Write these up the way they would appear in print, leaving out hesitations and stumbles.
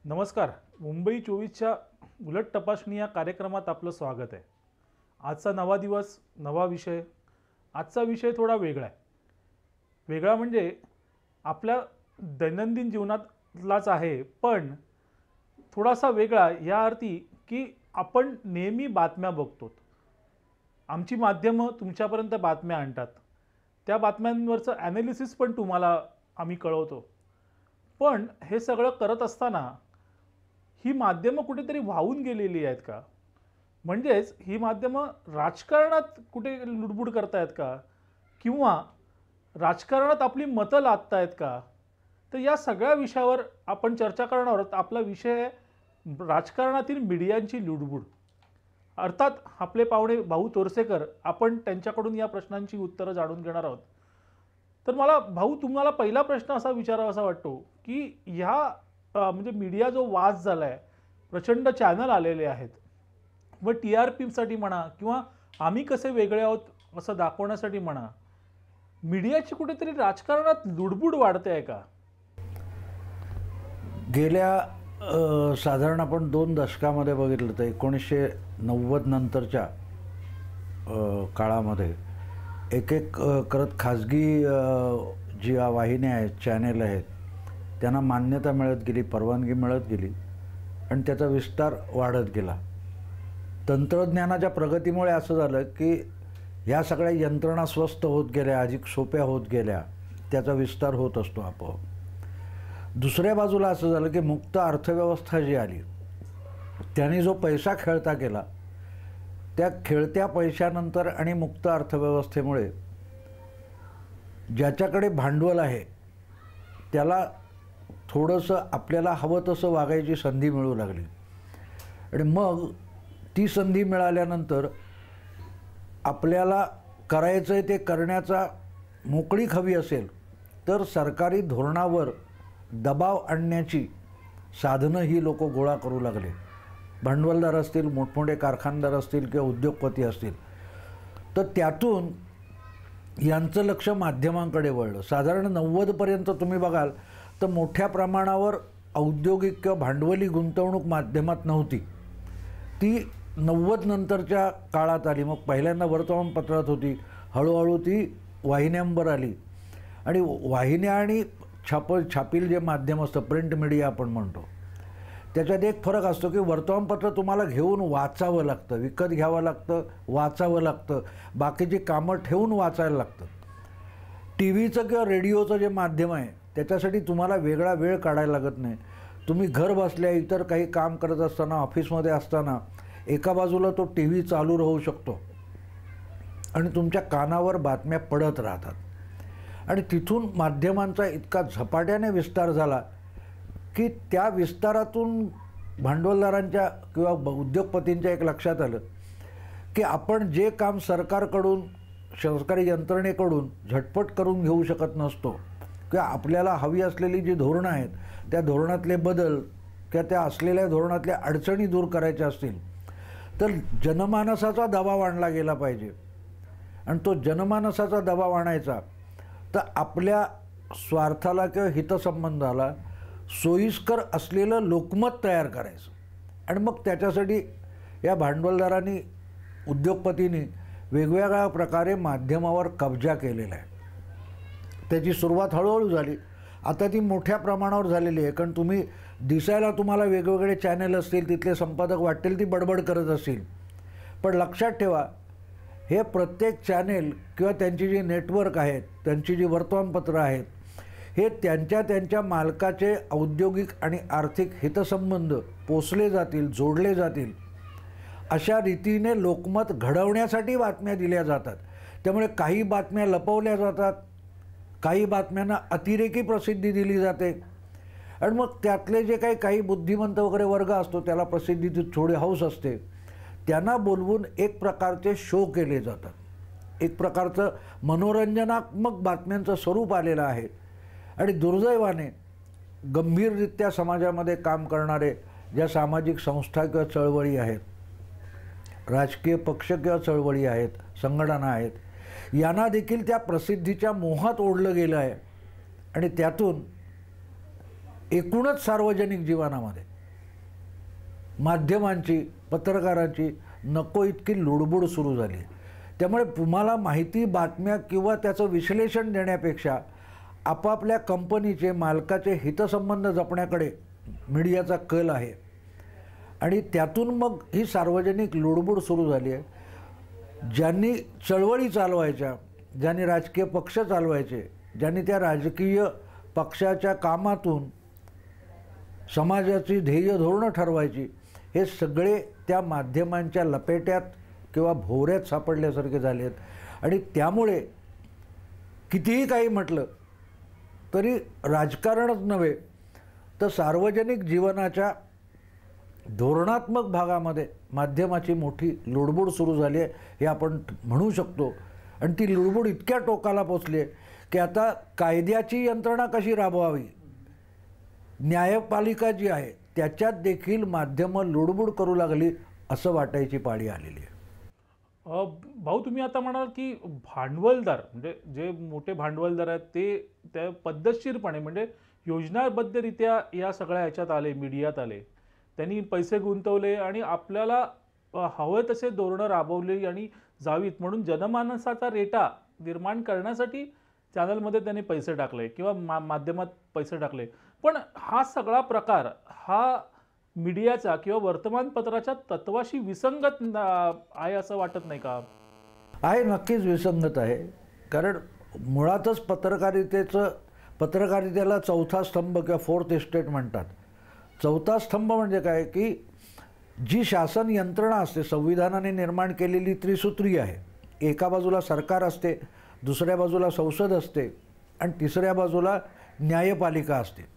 नमस्कार. मुंबई 24च्या उलट तपासणी या कार्यक्रमात आपलं स्वागत आहे. आजचा नवा दिवस, नवा विषय. आजचा विषय थोडा वेगळा आहे. वेगळा म्हणजे आपल्या दैनंदिन जीवनातलाच आहे, पण थोडासा वेगळा या अर्थी की आपण नेहमी बातम्या बघतो. आमची माध्यमं तुमच्यापर्यंत बातम्या आणतात. त्या बातम्यांवरचं ॲनालिसिस पण तुम्हाला आम्ही कळवतो. पण हे सगळं करत असताना ही माध्यमं कुठेतरी वाहून गेलेली आहेत का? म्हणजेच ही माध्यमं राजकारणात कुठे लुडबुड करतायत का? किंवा राजकारणात आपली मतं लादतायत का? तर या सगळ्या विषयावर आपण चर्चा करणार आहोत. आपला विषय आहे राजकारणातील मीडियांची लुडबुड. अर्थात आपले पाहुणे भाऊ तोरसेकर, आपण त्यांच्याकडून या प्रश्नांची उत्तरं जाणून घेणार आहोत. तर मला भाऊ तुम्हाला पहिला प्रश्न असा विचारावासा वाटतो की ह्या म्हणजे मीडिया जो वास झाला आहे, प्रचंड चॅनल आलेले आहेत व TRPसाठी म्हणा किंवा आम्ही कसे वेगळे आहोत असं दाखवण्यासाठी म्हणा, मीडियाची कुठेतरी राजकारणात लुडबुड वाढते आहे का? गेल्या साधारण आपण 2 दशकामध्ये बघितलं तर 1990 नंतरच्या काळामध्ये एक करत खाजगी जी वाहिन्या आहेत, चॅनेल आहेत, त्यांना मान्यता मिळत गेली, परवानगी मिळत गेली आणि त्याचा विस्तार वाढत गेला. तंत्रज्ञानाच्या प्रगतीमुळे असं झालं की ह्या सगळ्या यंत्रणा स्वस्त होत गेल्या, अधिक सोप्या होत गेल्या, त्याचा विस्तार होत असतो आपोआप. दुसऱ्या बाजूला असं झालं की मुक्त अर्थव्यवस्था जी आली त्याने जो पैसा खेळता गेला, त्या खेळत्या पैशानंतर आणि मुक्त अर्थव्यवस्थेमुळे ज्याच्याकडे भांडवल आहे त्याला थोडंसं आपल्याला हवं तसं वागायची संधी मिळू लागली. आणि मग ती संधी मिळाल्यानंतर आपल्याला करायचं आहे ते करण्याचा मोकळीक हवी असेल तर सरकारी धोरणावर दबाव आणण्याची साधनं ही लोक गोळा करू लागले. भांडवलदार असतील, मोठमोठे कारखानदार असतील किंवा उद्योगपती असतील, तर त्यातून यांचं लक्ष माध्यमांकडे वळलं. साधारण 90पर्यंत तुम्ही बघाल तर मोठ्या प्रमाणावर औद्योगिक किंवा भांडवली गुंतवणूक माध्यमात नव्हती. ती 90 नंतरच्या काळात आली. मग पहिल्यांदा वर्तमानपत्रात होती, हळूहळू ती वाहिन्यांवर आली. आणि वाहिन्या आणि छापील जे माध्यम असतं, प्रिंट मीडिया आपण म्हणतो, त्याच्यात एक फरक असतो की वर्तमानपत्र तुम्हाला घेऊन वाचावं लागतं, विकत घ्यावं लागतं, वाचावं लागतं, बाकीची कामं ठेवून वाचायला लागतं. TV चं किंवा रेडिओचं जे माध्यम आहे त्याच्यासाठी तुम्हाला वेगळा वेळ काढायला लागत नाही. तुम्ही घर बसल्या इतर काही काम करत असताना, ऑफिसमध्ये असताना एका बाजूला तो TV चालू राहू शकतो आणि तुमच्या कानावर बातम्या पडत राहतात. आणि तिथून माध्यमांचा इतका झपाट्याने विस्तार झाला की त्या विस्तारातून भांडवलदारांच्या किंवा उद्योगपतींच्या एक लक्षात आलं की आपण जे काम सरकारकडून, सरकारी यंत्रणेकडून झटपट करून घेऊ शकत नसतो किंवा आपल्याला हवी असलेली जी धोरणं आहेत त्या धोरणातले बदल किंवा त्या असलेल्या धोरणातल्या अडचणी दूर करायच्या असतील तर जनमानसाचा दबाव आणला गेला पाहिजे. आणि तो जनमानसाचा दबाव आणायचा तर आपल्या स्वार्थाला किंवा हितसंबंधाला सोयीस्कर असलेलं लोकमत तयार करायचं. आणि मग त्याच्यासाठी या भांडवलदारांनी, उद्योगपतींनी वेगवेगळ्या प्रकारे माध्यमावर कब्जा केलेला आहे. त्याची सुरुवात हळूहळू झाली, आता ती मोठ्या प्रमाणावर झालेली आहे. कारण दिसायला तुम्हाला वेगवेगळे चॅनल असतील, तिथले संपादक वाटेल ती बडबड करत असतील, पण लक्षात ठेवा हे प्रत्येक चॅनेल किंवा त्यांची जी नेटवर्क आहेत, त्यांची जी वर्तमानपत्रं आहेत, हे त्यांच्या मालकाचे औद्योगिक आणि आर्थिक हितसंबंध पोचले जातील, जोडले जातील अशा रीतीने लोकमत घडवण्यासाठी बातम्या दिल्या जातात. त्यामुळे काही बातम्या लपवल्या जातात, काही बातम्यांना अतिरेकी प्रसिद्धी दिली जाते. आणि मग त्यातले जे काही बुद्धिमंत वगैरे वर्ग असतो त्याला प्रसिद्धीची थोडी हौस असते, त्यांना बोलवून एक प्रकारचे शो केले जातात. एक प्रकारचं मनोरंजनात्मक बातम्यांचं स्वरूप आलेलं आहे. आणि दुर्दैवाने गंभीररित्या समाजामध्ये काम करणारे ज्या सामाजिक संस्था किंवा चळवळी आहेत, राजकीय पक्ष किंवा चळवळी आहेत, संघटना आहेत, यांना देखील त्या प्रसिद्धीच्या मोहात ओढलं गेलं आहे. आणि त्यातून एकूणच सार्वजनिक जीवनामध्ये माध्यमांची, पत्रकारांची नको इतकी लुडबुड सुरू झाली आहे. त्यामुळे तुम्हाला माहिती, बातम्या किंवा त्याचं विश्लेषण देण्यापेक्षा आपापल्या कंपनीचे, मालकाचे हितसंबंध जपण्याकडे मीडियाचा कल आहे. आणि त्यातून मग ही सार्वजनिक लुडबुड सुरू झाली आहे. ज्यांनी चळवळी चालवायच्या, ज्यांनी राजकीय पक्ष चालवायचे, ज्यांनी त्या राजकीय पक्षाच्या कामातून समाजाची ध्येय धोरणं ठरवायची, हे सगळे त्या माध्यमांच्या लपेट्यात किंवा भोवऱ्यात सापडल्यासारखे झाले आहेत. आणि त्यामुळे कितीही काही म्हटलं तरी राजकारणच नव्हे तर सार्वजनिक जीवनाच्या धोरणात्मक भागामध्ये माध्यमाची मोठी लुडबुड सुरू झाली आहे, हे आपण म्हणू शकतो. आणि ती लुडबुड इतक्या टोकाला पोचली आहे की आता कायद्याची यंत्रणा कशी राबवावी, न्यायपालिका जी आहे त्याच्यात देखील माध्यमं लुडबुड करू लागली असं वाटायची पाळी आलेली आहे. भाऊ, तुम्ही आता म्हणाल की भांडवलदार म्हणजे जे मोठे भांडवलदार आहेत ते त्या पद्धतशीरपणे म्हणजे योजनाबद्धरित्या या सगळ्या ह्याच्यात आले, मीडियात आले, त्यांनी पैसे गुंतवले आणि आपल्याला हवं तसे धोरणं राबवली आणि जावीत म्हणून जनमानसाचा रेटा निर्माण करण्यासाठी चॅनलमध्ये त्यांनी पैसे टाकले किंवा माध्यमात पैसे टाकले. पण हा सगळा प्रकार हा मीडियाचा किंवा वर्तमानपत्राच्या तत्वाशी विसंगत आहे असं वाटत नाही का? आहे, नक्कीच विसंगत आहे. कारण मुळातच पत्रकारितेला चौथा स्तंभ किंवा फोर्थ इस्टेट म्हणतात. चौथा स्तंभ म्हणजे काय की जी शासन यंत्रणा असते, संविधानाने निर्माण केलेली त्रिसूत्री आहे. एका बाजूला सरकार असते, दुसऱ्या बाजूला संसद असते आणि तिसऱ्या बाजूला न्यायपालिका असते.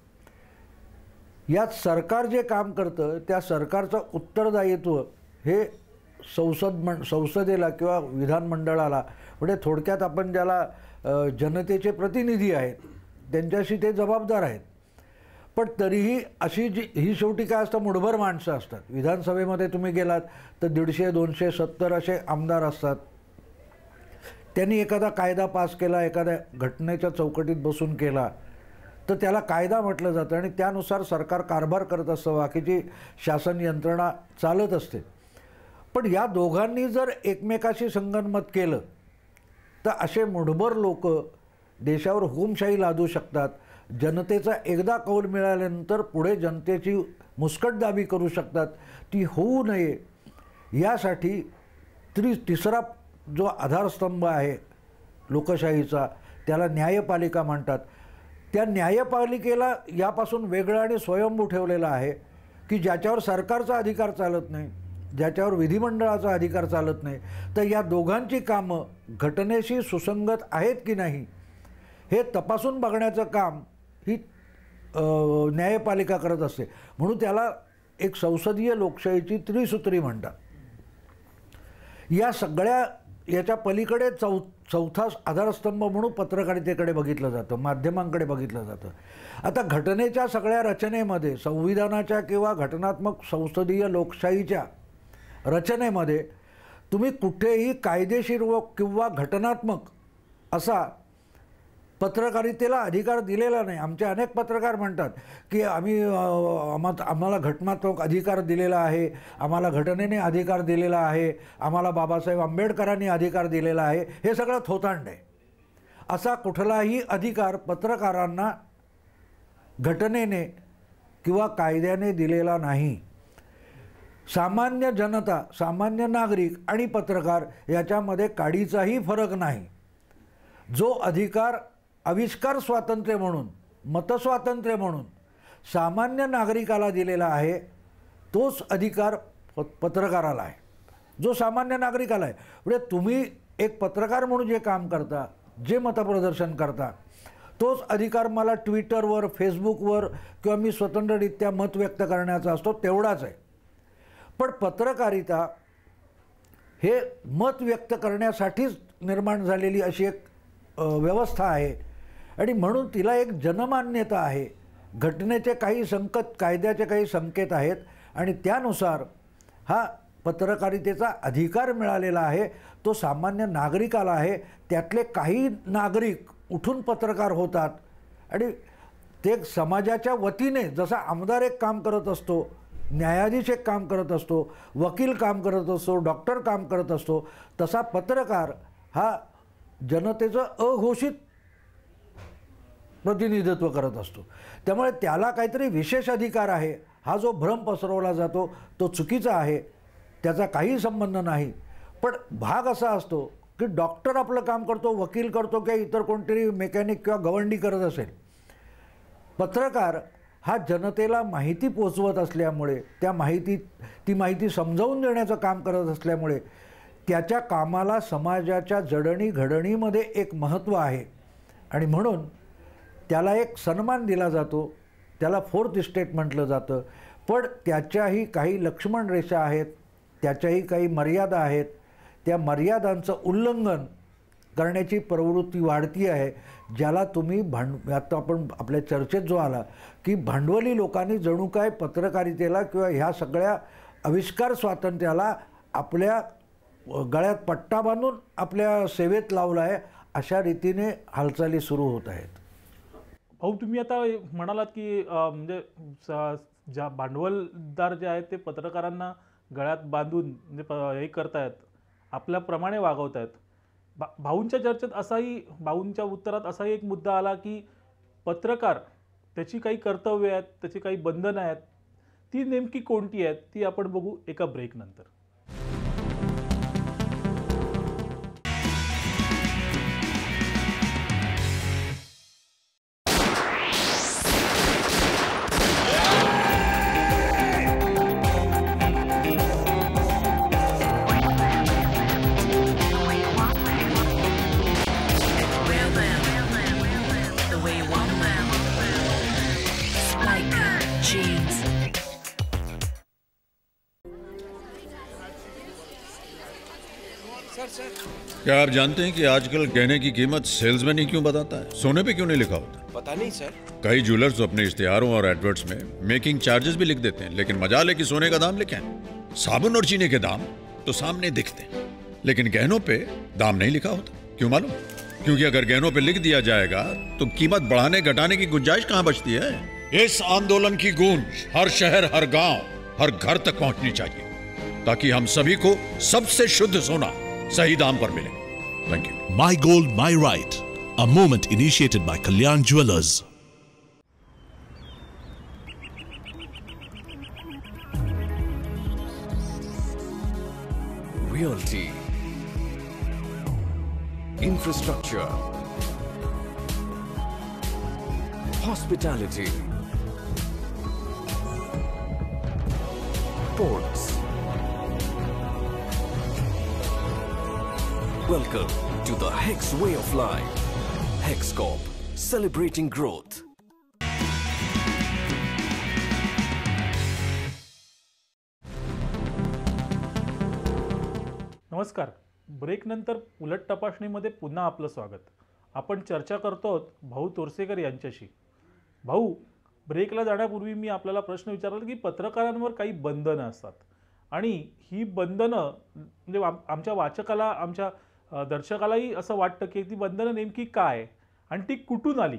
यात सरकार जे काम करतं त्या सरकारचं उत्तरदायित्व हे संसदेला किंवा विधानमंडळाला, म्हणजे थोडक्यात आपण ज्याला जनतेचे प्रतिनिधी आहेत त्यांच्याशी ते जबाबदार आहेत. पण तरीही अशी ही शेवटी काय असतं, मुठभर माणसं असतात. विधानसभेमध्ये तुम्ही गेलात तर 150, 270 असे आमदार असतात. त्यांनी एखादा कायदा पास केला, एखाद्या घटनेच्या चौकटीत बसून केला तर त्याला कायदा म्हटलं जातं आणि त्यानुसार सरकार कारभार करत असतं, बाकीची शासन यंत्रणा चालत असते. पण या दोघांनी जर एकमेकाशी संगनमत केलं तर असे मुठभर लोक देशावर हुकुमशाही लादू शकतात. जनतेचा एकदा कौल मिळाल्यानंतर पुढे जनतेची मुस्कटदाबी करू शकतात. ती होऊ नये यासाठी तिसरा जो आधारस्तंभ आहे लोकशाहीचा त्याला न्यायपालिका म्हणतात. त्या न्यायपालिकेला यापासून वेगळं आणि स्वयंभू ठेवलेलं आहे की ज्याच्यावर सरकारचा अधिकार चालत नाही, ज्याच्यावर विधिमंडळाचा अधिकार चालत नाही. तर या दोघांची कामं घटनेशी सुसंगत आहेत की नाही हे तपासून बघण्याचं काम ही न्यायपालिका करत असते. म्हणून त्याला एक संसदीय लोकशाहीची त्रिसूत्री म्हणतात. या सगळ्या याच्या पलीकडे चौथा आधारस्तंभ म्हणून पत्रकारितेकडे बघितलं जातं, माध्यमांकडे बघितलं जातं. आता घटनेच्या सगळ्या रचनेमध्ये, संविधानाच्या किंवा घटनात्मक संसदीय लोकशाहीच्या रचनेमध्ये तुम्ही कुठेही कायदेशीर किंवा घटनात्मक असा पत्रकारितेला अधिकार दिलेला नाही. आमचे अनेक पत्रकार म्हणतात की आम्हाला घटनात्मक अधिकार दिलेला आहे, आम्हाला घटनेने अधिकार दिलेला आहे, आम्हाला बाबासाहेब आंबेडकरांनी अधिकार दिलेला आहे. हे सगळं थोतांड आहे. असा कुठलाही अधिकार पत्रकारांना घटनेने किंवा कायद्याने दिलेला नाही. सामान्य जनता, सामान्य नागरिक आणि पत्रकार याच्यामध्ये काडीचाही फरक नाही. जो अधिकार आविष्कार स्वातंत्र्य म्हणून, मतस्वातंत्र्य म्हणून सामान्य नागरिकाला दिलेला आहे तोच अधिकार पत्रकाराला आहे, जो सामान्य नागरिकाला आहे. म्हणजे तुम्ही एक पत्रकार म्हणून जे काम करता, जे मतप्रदर्शन करता, तोच अधिकार मला ट्विटरवर, फेसबुकवर किंवा मी स्वतंत्ररित्या मत व्यक्त करण्याचा असतो तेवढाच आहे. पण पत्रकारिता हे मत व्यक्त करण्यासाठीच निर्माण झालेली अशी एक व्यवस्था आहे आणि म्हणून तिला एक जनमान्यता आहे. घटनेचे काही कायद्याचे काही संकेत आहेत आणि त्यानुसार हा पत्रकारितेचा अधिकार मिळालेला आहे. तो सामान्य नागरिकाला आहे. त्यातले काही नागरिक उठून पत्रकार होतात आणि ते समाजाच्या वतीने, जसा आमदार एक काम करत असतो न्यायाधीश एक काम करत असतो, वकील काम करत असतो, डॉक्टर काम करत असतो, तसा पत्रकार हा जनतेचं अघोषित प्रतिनिधित्व करत असतो. त्यामुळे त्याला काहीतरी विशेष अधिकार आहे, हा जो भ्रम पसरवला जातो तो चुकीचा आहे, त्याचा काही संबंध नाही. पण भाग असा असतो की डॉक्टर आपलं काम करतो, वकील करतो किंवा इतर कोणतरी मेकॅनिक किंवा गवंडी करत असेल. पत्रकार हा जनतेला माहिती पोचवत असल्यामुळे, ती माहिती समजावून देण्याचं काम करत असल्यामुळे त्याच्या कामाला समाजाच्या जडणीघडणीमध्ये एक महत्त्व आहे आणि म्हणून त्याला एक सन्मान दिला जातो. त्याला फोर्थ इस्टेट म्हटलं जातं. पण त्याच्याही काही लक्ष्मण रेषा आहेत, त्याच्याही काही मर्यादा आहेत. त्या मर्यादांचं उल्लंघन करण्याची प्रवृत्ती वाढती आहे, ज्याला तुम्ही आता आपण आपल्या चर्चेत जो आला की भांडवली लोकांनी जणू काय पत्रकारितेला किंवा ह्या सगळ्या आविष्कार स्वातंत्र्याला आपल्या गळ्यात पट्टा बांधून आपल्या सेवेत लावला आहे, अशा रीतीने हालचाली सुरू होत आहेत. भाऊ, तुम्ही आता म्हणालात की म्हणजे ज्या भांडवलदार जे आहेत ते पत्रकारांना गळ्यात बांधून म्हणजे हे करतायत, आपल्याप्रमाणे वागवत आहेत. भाऊंच्या चर्चेत भाऊंच्या उत्तरात असाही एक मुद्दा आला की पत्रकार त्याची काही कर्तव्य आहेत, त्याची काही बंधनं आहेत. ती नेमकी कोणती आहेत ती आपण बघू एका ब्रेक नंतर. क्या आप जानते हैं कि आजकल गहने की कीमत सेल्समैन ही क्यों बताता है, सोने पे क्यों नहीं लिखा होता? पता नहीं सर. कई ज्वेलर्स तो अपने इश्तिहारों और एडवर्ट्स में मेकिंग चार्जेस भी लिख देते हैं, लेकिन मजाल है कि सोने का दाम लिखे हैं. साबुन और चीनी के दाम तो सामने दिखते हैं, लेकिन गहनों पे दाम नहीं लिखा होता. क्यों मालूम? क्योंकि अगर गहनों पे लिख दिया जाएगा तो कीमत बढ़ाने घटाने की गुंजाइश कहां बचती है. इस आंदोलन की गूंज हर शहर, हर गांव, हर घर तक पहुंचनी चाहिए, ताकि हम सभी को सबसे शुद्ध सोना सही दाम पर मिले. Thank you. My Gold, My Right, a movement initiated by Kalyan Jewelers. Realty, infrastructure, hospitality, ports. Welcome to the Hex way of life. Hex Corp, celebrating growth. नमस्कार. ब्रेक नंतर उलट तपासणीमध्ये पुन्हा आपलं स्वागत. आपण चर्चा करतो आहोत भाऊ तोरसेकर यांच्याशी. भाऊ, ब्रेकला जाण्यापूर्वी मी आपल्याला प्रश्न विचारला की पत्रकारांवर काही बंधनं असतात आणि ही बंधनं म्हणजे आमच्या वाचकाला, आमच्या दर्शकालाही असं वाटतं की ती बंधनं नेमकी काय आणि ती कुठून आली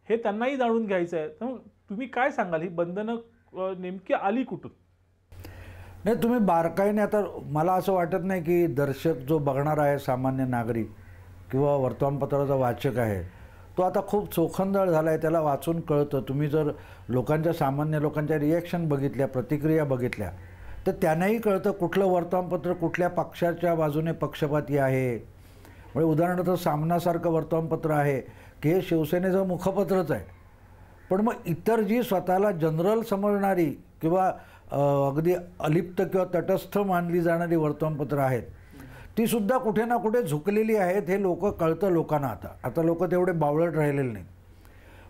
हे त्यांनाही जाणून घ्यायचं आहे. तर तुम्ही काय सांगाल, ही बंधनं नेमकी आली कुठून? नाही, तुम्ही बारकाईने, आता मला असं वाटत नाही की दर्शक जो बघणार आहे, सामान्य नागरिक किंवा वर्तमानपत्राचा वाचक आहे, तो आता खूप चोखंदळ झाला आहे, त्याला वाचून कळतं. तुम्ही जर सामान्य लोकांच्या रिॲक्शन बघितल्या, प्रतिक्रिया बघितल्या, तर त्यांनाही कळतं कुठलं वर्तमानपत्र कुठल्या पक्षाच्या बाजूने पक्षपाती आहे. म्हणजे उदाहरणार्थ सामनासारखं वर्तमानपत्र आहे की हे शिवसेनेचं मुखपत्रच आहे, पण मग इतर जी स्वतःला जनरल समजणारी किंवा अगदी अलिप्त किंवा तटस्थ मानली जाणारी वर्तमानपत्र आहेत, ती सुद्धा कुठे ना कुठे झुकलेली आहेत. हे कळतं लोकांना. आता लोक तेवढे बावळट राहिलेले नाही.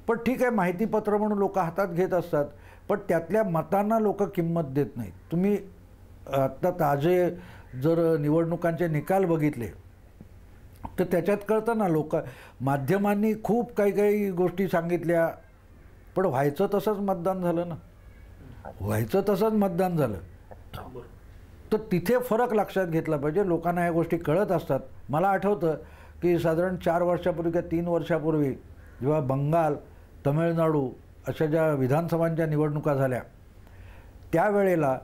पण ठीक आहे, माहितीपत्र म्हणून लोक हातात घेत असतात, पण त्यातल्या मतांना लोक किंमत देत नाहीत. तुम्ही आत्ता ताजे जर निवडणुकांचे निकाल बघितले तर त्याच्यात कळतं ना, माध्यमांनी खूप काही गोष्टी सांगितल्या, पण व्हायचं तसंच मतदान झालं ना. तर तिथे फरक लक्षात घेतला पाहिजे. लोकांना ह्या गोष्टी कळत असतात. मला आठवतं की साधारण 4 वर्षापूर्वी किंवा 3 वर्षापूर्वी जेव्हा बंगाल, तमिळनाडू अशा ज्या विधानसभांच्या निवडणुका झाल्या, त्यावेळेला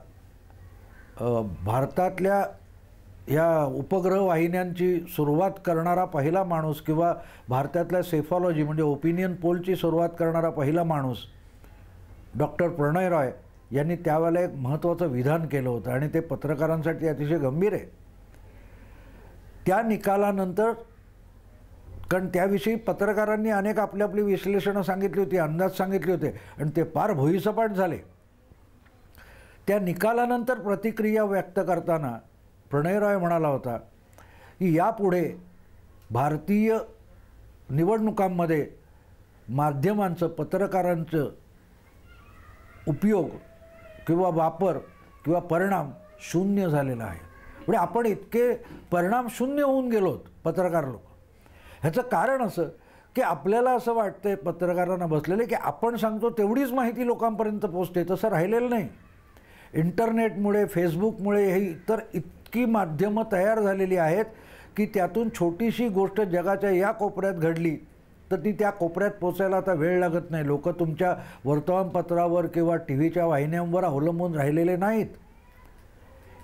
भारतातल्या या उपग्रह वाहिन्यांची सुरुवात करणारा पहिला माणूस किंवा भारतातल्या सेफॉलॉजी म्हणजे ओपिनियन पोलची सुरुवात करणारा पहिला माणूस डॉक्टर प्रणय रॉय यांनी त्यावेळेला एक महत्त्वाचं विधान केलं होतं आणि ते पत्रकारांसाठी अतिशय गंभीर आहे. त्या निकालानंतर, कारण त्याविषयी पत्रकारांनी अनेक आपली आपली विश्लेषणं सांगितली होती, अंदाज सांगितले होते आणि ते फार भुईसपाट झाले. त्या निकालानंतर प्रतिक्रिया व्यक्त करताना प्रणय रॉय म्हणाला होता की यापुढे भारतीय निवडणुकांमध्ये माध्यमांचं, पत्रकारांचं उपयोग किंवा वापर किंवा परिणाम शून्य झालेला आहे. म्हणजे आपण इतके परिणाम शून्य होऊन गेलोत पत्रकार लोक. ह्याचं कारण असं की आपल्याला असं वाटतंय पत्रकारांना बसलेले की आपण सांगतो तेवढीच माहिती लोकांपर्यंत पोचते. तसं राहिलेलं नाही. इंटरनेटमुळे, फेसबुकमुळे हे इतर इतकी माध्यमं तयार झालेली आहेत की त्यातून छोटीशी गोष्ट जगाच्या या कोपऱ्यात घडली तर ती त्या कोपऱ्यात पोचायला आता वेळ लागत नाही. लोक तुमच्या वर्तमानपत्रावर किंवा टी व्हीच्या वाहिन्यांवर अवलंबून राहिलेले नाहीत.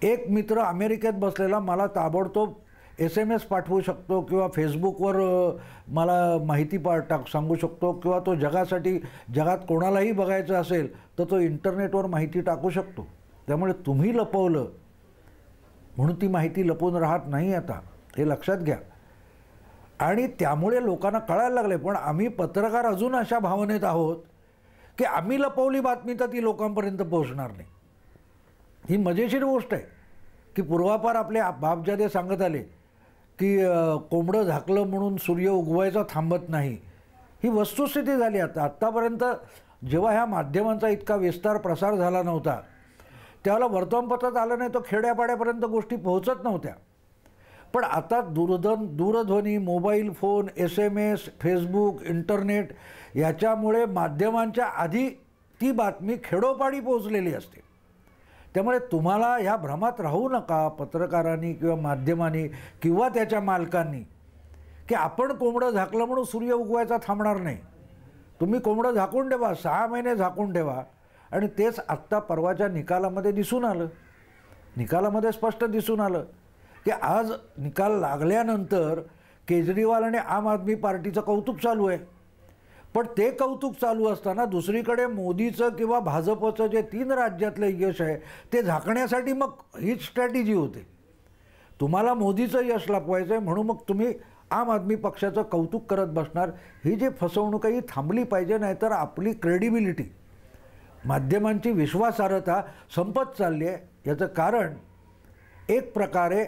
एक मित्र अमेरिकेत बसलेला मला ताबडतोब SMS पाठवू शकतो किंवा फेसबुकवर मला माहिती सांगू शकतो किंवा तो जगात कोणालाही बघायचं असेल तर तो इंटरनेटवर माहिती टाकू शकतो. त्यामुळे तुम्ही लपवलं म्हणून ती माहिती लपून राहत नाही आता, हे लक्षात घ्या. आणि त्यामुळे लोकांना कळायला लागले. पण आम्ही पत्रकार अजून अशा भावनेत आहोत की आम्ही लपवली बातमी तर ती लोकांपर्यंत पोहोचणार नाही. ही मजेशीर गोष्ट आहे की पूर्वापार आपले बापजादे सांगत आले की कोंबडं झाकलं म्हणून सूर्य उगवायचा थांबत नाही. ही वस्तुस्थिती झाली. आत्तापर्यंत जेव्हा ह्या माध्यमांचा इतका विस्तार प्रसार झाला नव्हता त्यावेळेला वर्तमानपत्रात आलं नाही तो खेड्यापाड्यापर्यंत गोष्टी पोहोचत नव्हत्या. पण आता दूरध्वनी, mobile phone, SMS, Facebook, internet याच्यामुळे माध्यमांच्या आधी ती बातमी खेडोपाडी पोहोचलेली असते. त्यामुळे तुम्हाला ह्या भ्रमात राहू नका पत्रकारांनी किंवा माध्यमांनी किंवा त्याच्या मालकांनी की आपण कोंबडं झाकलं म्हणून सूर्य उगवायचा थांबणार नाही. तुम्ही कोंबडं झाकून ठेवा, 6 महिने झाकून ठेवा. आणि तेच आत्ता परवाच्या निकालामध्ये दिसून आलं. निकालामध्ये स्पष्ट दिसून आलं की आज निकाल लागल्यानंतर केजरीवाल आणि आम आदमी पार्टीचं कौतुक चालू आहे. पण ते कौतुक चालू असताना दुसरीकडे मोदीचं किंवा भाजपचं जे 3 राज्यातलं यश आहे ते झाकण्यासाठी मग हीच स्ट्रॅटेजी होते. तुम्हाला मोदीचं यश लपवायचं आहे म्हणून मग तुम्ही आम आदमी पक्षाचं कौतुक करत बसणार. ही जी फसवणूक ही थांबली पाहिजे, नाहीतर आपली क्रेडिबिलिटी, माध्यमांची विश्वासार्हता संपत चालली आहे. याचं कारण एक प्रकारे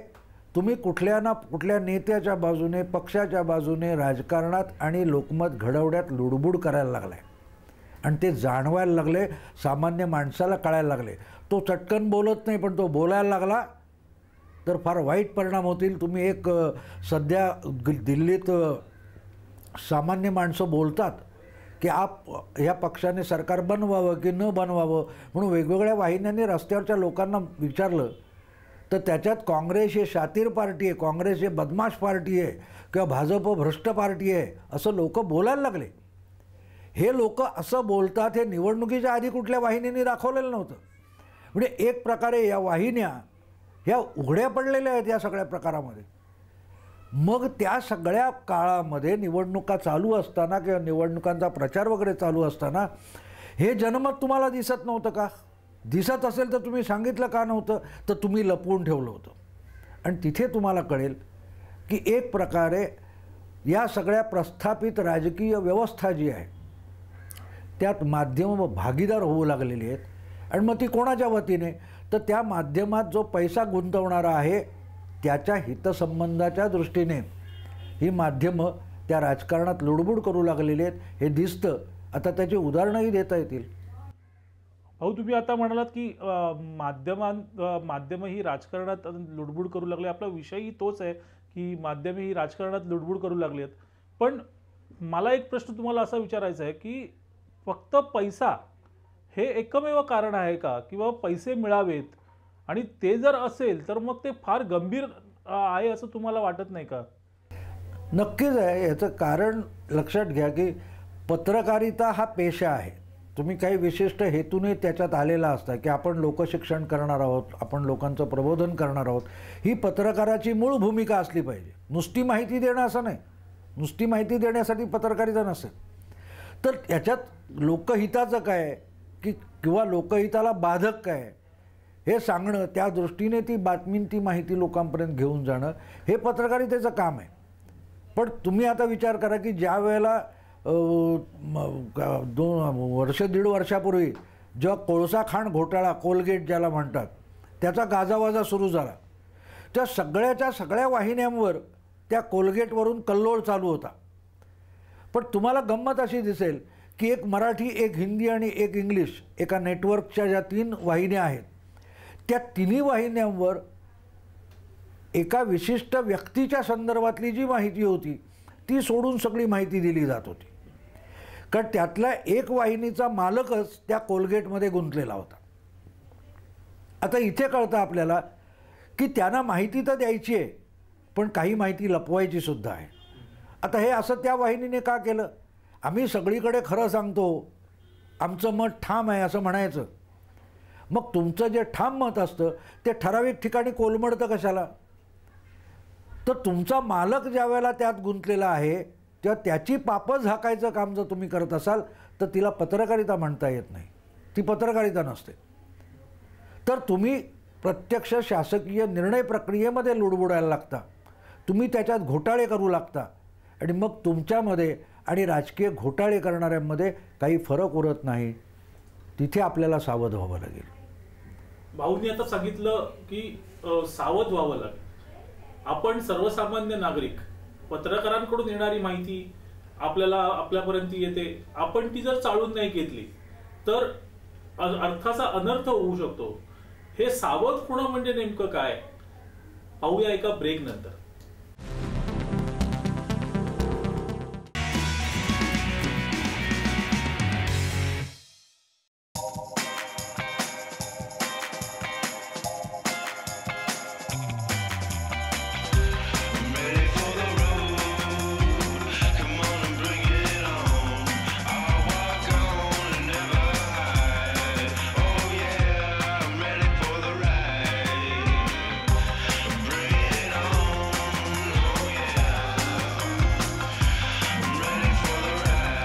तुम्ही कुठल्या नेत्याच्या बाजूने, पक्षाच्या बाजूने राजकारणात आणि लोकमत घडवण्यात लुडबुड करायला लागला आहे आणि ते जाणवायला लागले. सामान्य माणसाला कळायला लागले. तो चटकन बोलत नाही पण तो बोलायला लागला तर फार वाईट परिणाम होतील. तुम्ही एक सध्या दिल्लीत सामान्य माणसं बोलतात की या पक्षाने सरकार बनवावं की न बनवावं म्हणून वेगवेगळ्या वाहिन्यांनी रस्त्यावरच्या लोकांना विचारलं तर त्याच्यात काँग्रेस हे शातीर पार्टी आहे, काँग्रेस हे बदमाश पार्टी आहे किंवा भाजप भ्रष्ट पार्टी आहे असं लोक बोलायला लागले. हे लोक असं बोलतात हे निवडणुकीच्या आधी कुठल्या वाहिन्यांनी दाखवलेलं नव्हतं. म्हणजे एक प्रकारे या वाहिन्या ह्या उघड्या पडलेल्या आहेत या सगळ्या प्रकारामध्ये. मग त्या सगळ्या काळामध्ये निवडणुका चालू असताना किंवा निवडणुकांचा प्रचार वगैरे चालू असताना हे जनमत तुम्हाला दिसत नव्हतं का? दिसत असेल तर तुम्ही सांगितलं का नव्हतं? तर तुम्ही लपवून ठेवलं होतं. आणि तिथे तुम्हाला कळेल की एक प्रकारे या सगळ्या प्रस्थापित राजकीय व्यवस्था जी आहे त्यात माध्यमं भागीदार होऊ लागलेली आहेत. आणि मग ती कोणाच्या वतीने? तर त्या माध्यमात जो पैसा गुंतवणारा आहे त्याच्या हितसंबंधाच्या दृष्टीने ही माध्यमं त्या राजकारणात लुडबुड करू लागलेली आहेत. हे दिसतं. आता त्याची उदाहरणंही देता येतील. भाऊ, तुम्ही आता म्हणालात की माध्यमं ही राजकारणात लुडबुड करू लागले. आपला विषयही तोच आहे की माध्यमे ही राजकारणात लुडबुड करू लागली आहेत. पण मला एक प्रश्न तुम्हाला असा विचारायचा आहे की फक्त पैसा हे एकमेव कारण आहे का? किंवा पैसे मिळावेत आणि ते जर असेल तर मग ते फार गंभीर आहे असं तुम्हाला वाटत नाही का? नक्कीच आहे. याचं कारण लक्षात घ्या की पत्रकारिता हा पेशा आहे. तुम्ही काही विशिष्ट हेतूने त्याच्यात आलेला असता की आपण लोकशिक्षण करणार आहोत, आपण लोकांचं प्रबोधन करणार आहोत, ही पत्रकाराची मूळ भूमिका असली पाहिजे. नुसती माहिती देणं असं नाही. नुसती माहिती देण्यासाठी पत्रकारिता नसेल. तर याच्यात लोकहिताचं काय की किंवा लोकहिताला बाधक काय हे सांगणं, त्या दृष्टीने ती बातमी, ती माहिती लोकांपर्यंत घेऊन जाणं हे पत्रकारितेचं काम आहे. पण तुम्ही आता विचार करा की ज्या वेळेला 1-1.5 वर्षापूर्वी जेव्हा कोळसा खाण घोटाळा, कोलगेट ज्याला म्हणतात, त्याचा गाजावाजा सुरू झाला, त्या सगळ्या वाहिन्यांवर त्या कोलगेटवरून कल्लोळ चालू होता. पण तुम्हाला गंमत अशी दिसेल की एक मराठी, एक हिंदी आणि एक इंग्लिश, एका नेटवर्कच्या ज्या 3 वाहिन्या आहेत, त्या तिन्ही वाहिन्यांवर एका विशिष्ट व्यक्तीच्या संदर्भातली जी माहिती होती ती सोडून सगळी माहिती दिली जात होती. कारण त्यातल्या एक वाहिनीचा मालकच त्या कोलगेटमध्ये गुंतलेला होता. आता इथे कळतं आपल्याला की त्यांना माहिती तर द्यायची आहे, पण काही माहिती लपवायची सुद्धा आहे. आता हे असं त्या वाहिनीने का केलं? आम्ही सगळीकडे खरं सांगतो, आमचं मत ठाम आहे असं म्हणायचं. मग तुमचं जे ठाम मत असतं ते ठराविक ठिकाणी कोलमडतं कशाला? तर तुमचा मालक ज्या वेळेला त्यात गुंतलेला आहे तेव्हा त्याची पापं झाकायचं काम जर तुम्ही करत असाल तर तिला पत्रकारिता म्हणता येत नाही. ती पत्रकारिता नसते. तर तुम्ही प्रत्यक्ष शासकीय निर्णय प्रक्रियेमध्ये लुडबुडायला लागता, तुम्ही त्याच्यात घोटाळे करू लागता आणि मग तुमच्यामध्ये आणि राजकीय घोटाळे करणाऱ्यांमध्ये काही फरक उरत नाही. तिथे आपल्याला सावध व्हावं लागेल. भाऊंनी आता सांगितलं की सावध व्हावं लागेल. आपण सर्वसामान्य नागरिक, पत्रकारांकडून येणारी माहिती आपल्यापर्यंत येते, आपण ती जर चाळून नाही घेतली तर अर्थाचा अनर्थ होऊ शकतो. हे सावध होणं म्हणजे नेमकं काय? पाहूया एका ब्रेक नंतर.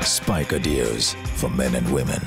Spiker Deers for men and women.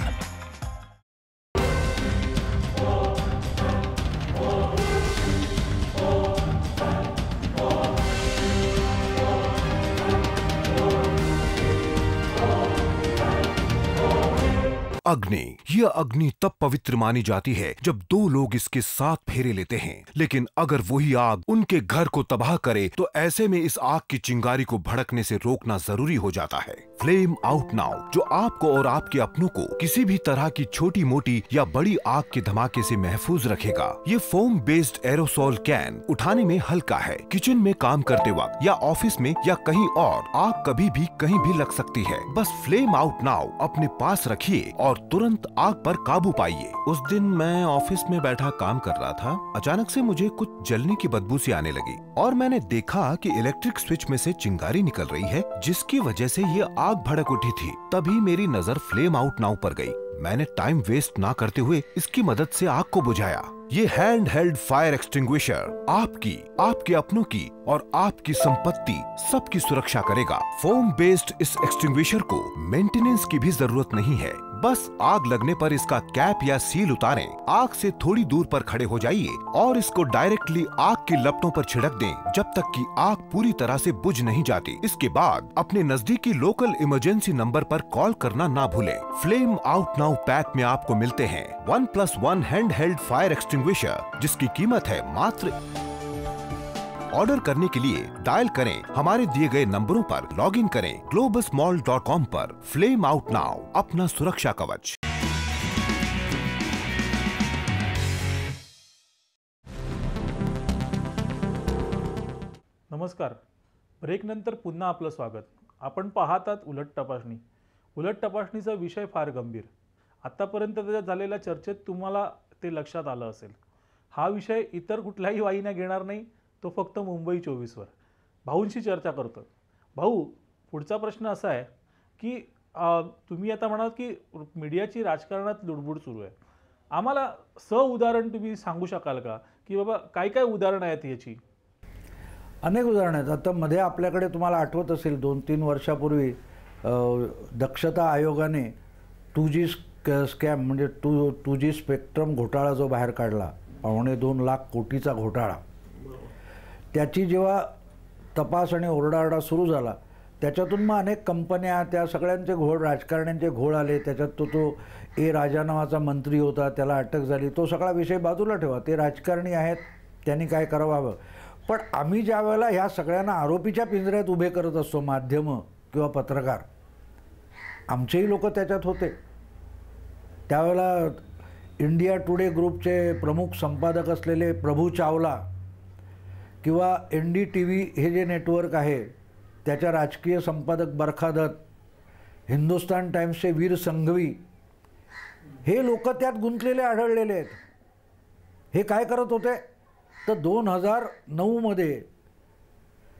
अग्नि, यह अग्नि तब पवित्र मानी जाती है जब 2 लोग इसके साथ फेरे लेते हैं, लेकिन अगर वही आग उनके घर को तबाह करे तो ऐसे में इस आग की चिंगारी को भड़कने से रोकना जरूरी हो जाता है। फ्लेम आउट नाउ, जो आपको और आपके अपनों को किसी भी तरह की छोटी मोटी या बड़ी आग के धमाके से महफूज रखेगा। ये फोम बेस्ड एरोसोल कैन उठाने में हल्का है। किचन में काम करते वक्त या ऑफिस में या कहीं और आग कभी भी कहीं भी लग सकती है। बस फ्लेम आउट नाउ अपने पास रखिए और तुरंत आग पर काबू पाइए। उस दिन मैं ऑफिस में बैठा काम कर रहा था, अचानक से मुझे कुछ जलने की बदबू सी आने लगी और मैंने देखा कि इलेक्ट्रिक स्विच में से चिंगारी निकल रही है, जिसकी वजह से ये आग भड़क उठी थी। तभी मेरी नजर फ्लेम आउट नाउ पर गई। मैंने टाइम वेस्ट ना करते हुए इसकी मदद से आग को बुझाया। ये हैंड हेल्ड फायर एक्सटिंग्विशर आपकी, आपके अपनों की और आपकी संपत्ति सबकी सुरक्षा करेगा। फोम बेस्ड इस एक्सटिंग्विशर को मेंटेनेंस की भी जरूरत नहीं है। बस आग लगने पर इसका कैप या सील उतारें, आग से थोड़ी दूर पर खड़े हो जाइए और इसको डायरेक्टली आग की लपटों पर छिड़क दें जब तक कि आग पूरी तरह से बुझ नहीं जाती। इसके बाद अपने नजदीकी लोकल इमरजेंसी नंबर पर कॉल करना ना भूलें। फ्लेम आउट नाउ पैक में आपको मिलते हैं 1+1 हैंड हेल्ड फायर एक्सटिंग्विशर, जिसकी कीमत है मात्र। ऑर्डर करने के लिए डायल करें हमारे दिए गए नंबरों पर, लॉग इन करें globusmall.com पर। फ्लेम आउट नाउ, अपना सुरक्षा कवच। नमस्कार. ब्रेक नंतर पुन्हा आपलं स्वागत. आपण पाहतात उलट तपासणी. उलट तपासणीचा विषय फार गंभीर. आतापर्यंत त्याच्यात झालेल्या चर्चेत तुम्हाला ते लक्षात आलं असेल. हा विषय इतर कुठल्याही वाहिन्या घेणार नाही, तो फक्त मुंबई 24वर. भाऊंशी चर्चा करतो. भाऊ, पुढचा प्रश्न असा आहे की तुम्ही आता म्हणाल की मीडियाची राजकारणात लुडबुड सुरू आहे. आम्हाला उदाहरण तुम्ही सांगू शकाल का, की बाबा काय काय उदाहरणं आहेत याची? अनेक उदाहरणं आहेत. आता मध्ये आपल्याकडे तुम्हाला आठवत असेल 2-3 वर्षापूर्वी दक्षता आयोगाने 2G स्कॅम म्हणजे 2G स्पेक्ट्रम घोटाळा जो बाहेर काढला, 2.25 लाख कोटीचा घोटाळा, त्याची जेव्हा तपास आणि ओरडाओरडा सुरू झाला, त्याच्यातून मग अनेक कंपन्या, त्या सगळ्यांचे घोळ, राजकारण्यांचे घोळ आले. त्याच्यात तो ए राजा नावाचा मंत्री होता, त्याला अटक झाली. तो सगळा विषय बाजूला ठेवा, ते राजकारणी आहेत, त्यांनी काय करावं. पण आम्ही ज्या वेळेला ह्या सगळ्यांना आरोपीच्या पिंजऱ्यात उभे करत असतो, माध्यमं किंवा पत्रकार, आमचेही लोक त्याच्यात होते. त्यावेळेला इंडिया टुडे ग्रुपचे प्रमुख संपादक असलेले प्रभू चावला किंवा NDTV हे जे नेटवर्क आहे त्याच्या राजकीय संपादक बरखा दत्त, हिंदुस्तान टाइम्सचे वीर संघवी, हे लोक त्यात गुंतलेले आढळलेले आहेत. हे काय करत होते तर 2009मध्ये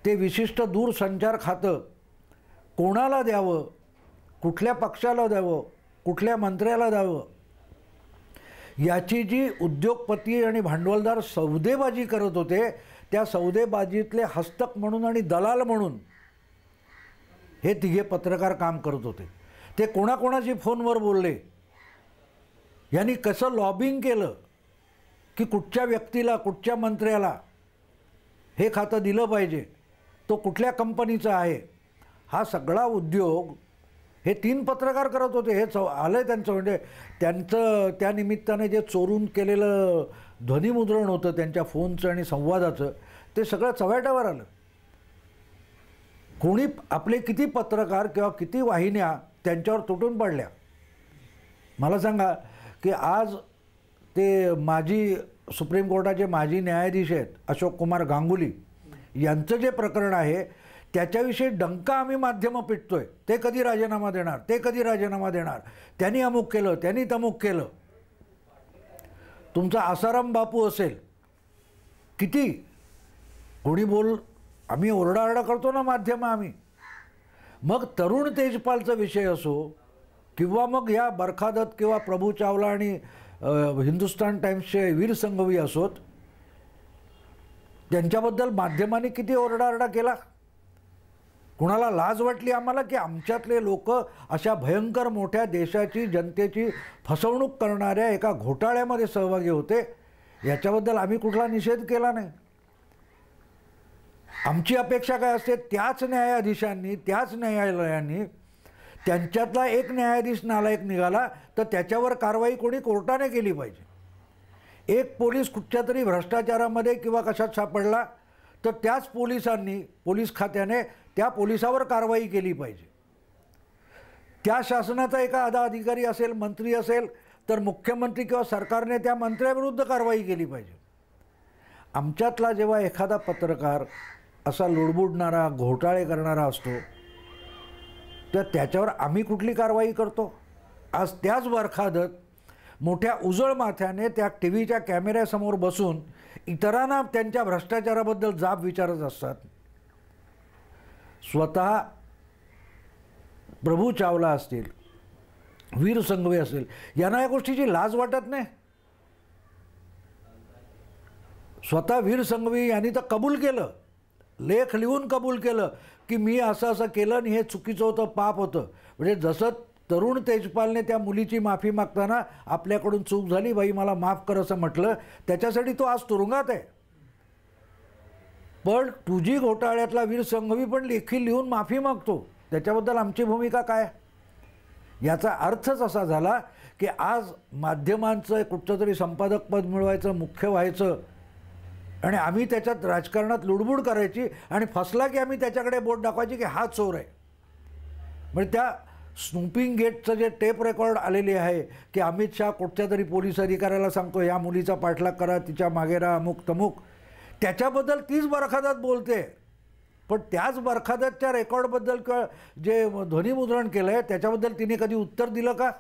ते विशिष्ट दूरसंचार खातं कोणाला द्यावं, कुठल्या पक्षाला द्यावं, कुठल्या मंत्र्याला द्यावं, याची जी उद्योगपती आणि भांडवलदार सौदेबाजी करत होते, त्या सौदेबाजीतले हस्तक म्हणून आणि दलाल म्हणून हे तिघे पत्रकार काम करत होते. ते कोणाकोणाशी फोनवर बोलले, यांनी कसं लॉबिंग केलं की कुठच्या व्यक्तीला, कुठच्या मंत्र्याला हे खातं दिलं पाहिजे, तो कुठल्या कंपनीचा आहे, हा सगळा उद्योग हे 3 पत्रकार करत होते. हे आलं त्यांचं, म्हणजे त्यांचं त्या निमित्ताने जे चोरून केलेलं ध्वनिमुद्रण होतं त्यांच्या फोनचं आणि संवादाचं, ते सगळं चव्हाट्यावर आलं. कोणी आपले किती पत्रकार किंवा किती वाहिन्या त्यांच्यावर तुटून पडल्या. मला सांगा की आज ते माजी सुप्रीम कोर्टाचे माजी न्यायाधीश आहेत अशोक कुमार गांगुली, यांचं जे प्रकरण आहे त्याच्याविषयी डंका आम्ही माध्यमं पिटतोय. ते कधी राजीनामा देणार, ते कधी राजीनामा देणार, त्यांनी अमुक केलं, त्यांनी तमुक केलं. तुमचा आसाराम बापू असेल, किती कोणी बोल, आम्ही ओरडाओरडा करतो ना माध्यमं आम्ही. मग तरुण तेजपालचा विषय असो किंवा मग या बरखा दत्त किंवा प्रभू चावला आणि हिंदुस्तान टाइम्सचे वीर संघवी असोत, त्यांच्याबद्दल माध्यमांनी किती ओरडाओरडा केला. कुणाला लाज वाटली आम्हाला की आमच्यातले लोक अशा भयंकर मोठ्या देशाची, जनतेची फसवणूक करणाऱ्या एका घोटाळ्यामध्ये सहभागी होते, याच्याबद्दल आम्ही कुठला निषेध केला नाही. आमची अपेक्षा काय असते, त्याच न्यायाधीशांनी, त्याच न्यायालयांनी, त्यांच्यातला एक न्यायाधीश नालायक निघाला तर त्याच्यावर कारवाई कोणी कोर्टाने केली पाहिजे. एक पोलीस कुठच्या तरी भ्रष्टाचारामध्ये किंवा कशात सापडला तर त्याच पोलिसांनी, पोलीस खात्याने त्या पोलिसावर कारवाई केली पाहिजे. त्या शासनाचा एखादा अधिकारी असेल, मंत्री असेल तर मुख्यमंत्री किंवा सरकारने त्या मंत्र्याविरुद्ध कारवाई केली पाहिजे. आमच्यातला जेव्हा एखादा पत्रकार असा लुडबुडणारा, घोटाळे करणारा असतो तर त्याच्यावर आम्ही कुठली कारवाई करतो. आज त्याच बरखा दत्त मोठ्या उजळ माथ्याने त्या टीव्हीच्या कॅमेऱ्यासमोर बसून इतरांना त्यांच्या भ्रष्टाचाराबद्दल जाब विचारत असतात. स्वतः प्रभू चावला असतील, वीर संघवी असतील, यांना या गोष्टीची लाज वाटत नाही. स्वतः वीर संघवी यांनी तर कबूल केलं, लेख लिहून कबूल केलं की मी असं असं केलं आणि हे चुकीचं होतं, पाप होतं. म्हणजे जसं तरुण तेजपालने त्या मुलीची माफी मागताना आपल्याकडून चूक झाली बाई मला माफ कर असं म्हटलं, त्याच्यासाठी तो आज तुरुंगात आहे. पण 2G घोटाळ्यातला वीर संघवी पण लेखी लिहून माफी मागतो. त्याच्याबद्दल आमची भूमिका काय? याचा अर्थच असा झाला की आज माध्यमांचं कुठचं तरी संपादकपद मिळवायचं, मुख्य व्हायचं आणि आम्ही त्याच्यात राजकारणात लुडबुड करायची आणि फसला की आम्ही त्याच्याकडे बोट दाखवायची की हा चोर आहे. म्हणजे त्या स्नूपिंग गेटचं जे टेप रेकॉर्ड आलेली आहे की अमित शहा कुठच्या तरी पोलीस अधिकाऱ्याला सांगतो या मुलीचा पाठलाग करा, तिच्या मागे राहा, अमुक तमुक, त्याच्याबद्दल तीच बरखा दत्त बोलते. पण त्याच बरखा दत्तच्या रेकॉर्डबद्दल किंवा जे ध्वनिमुद्रण केलं आहे त्याच्याबद्दल तिने कधी उत्तर दिलं का?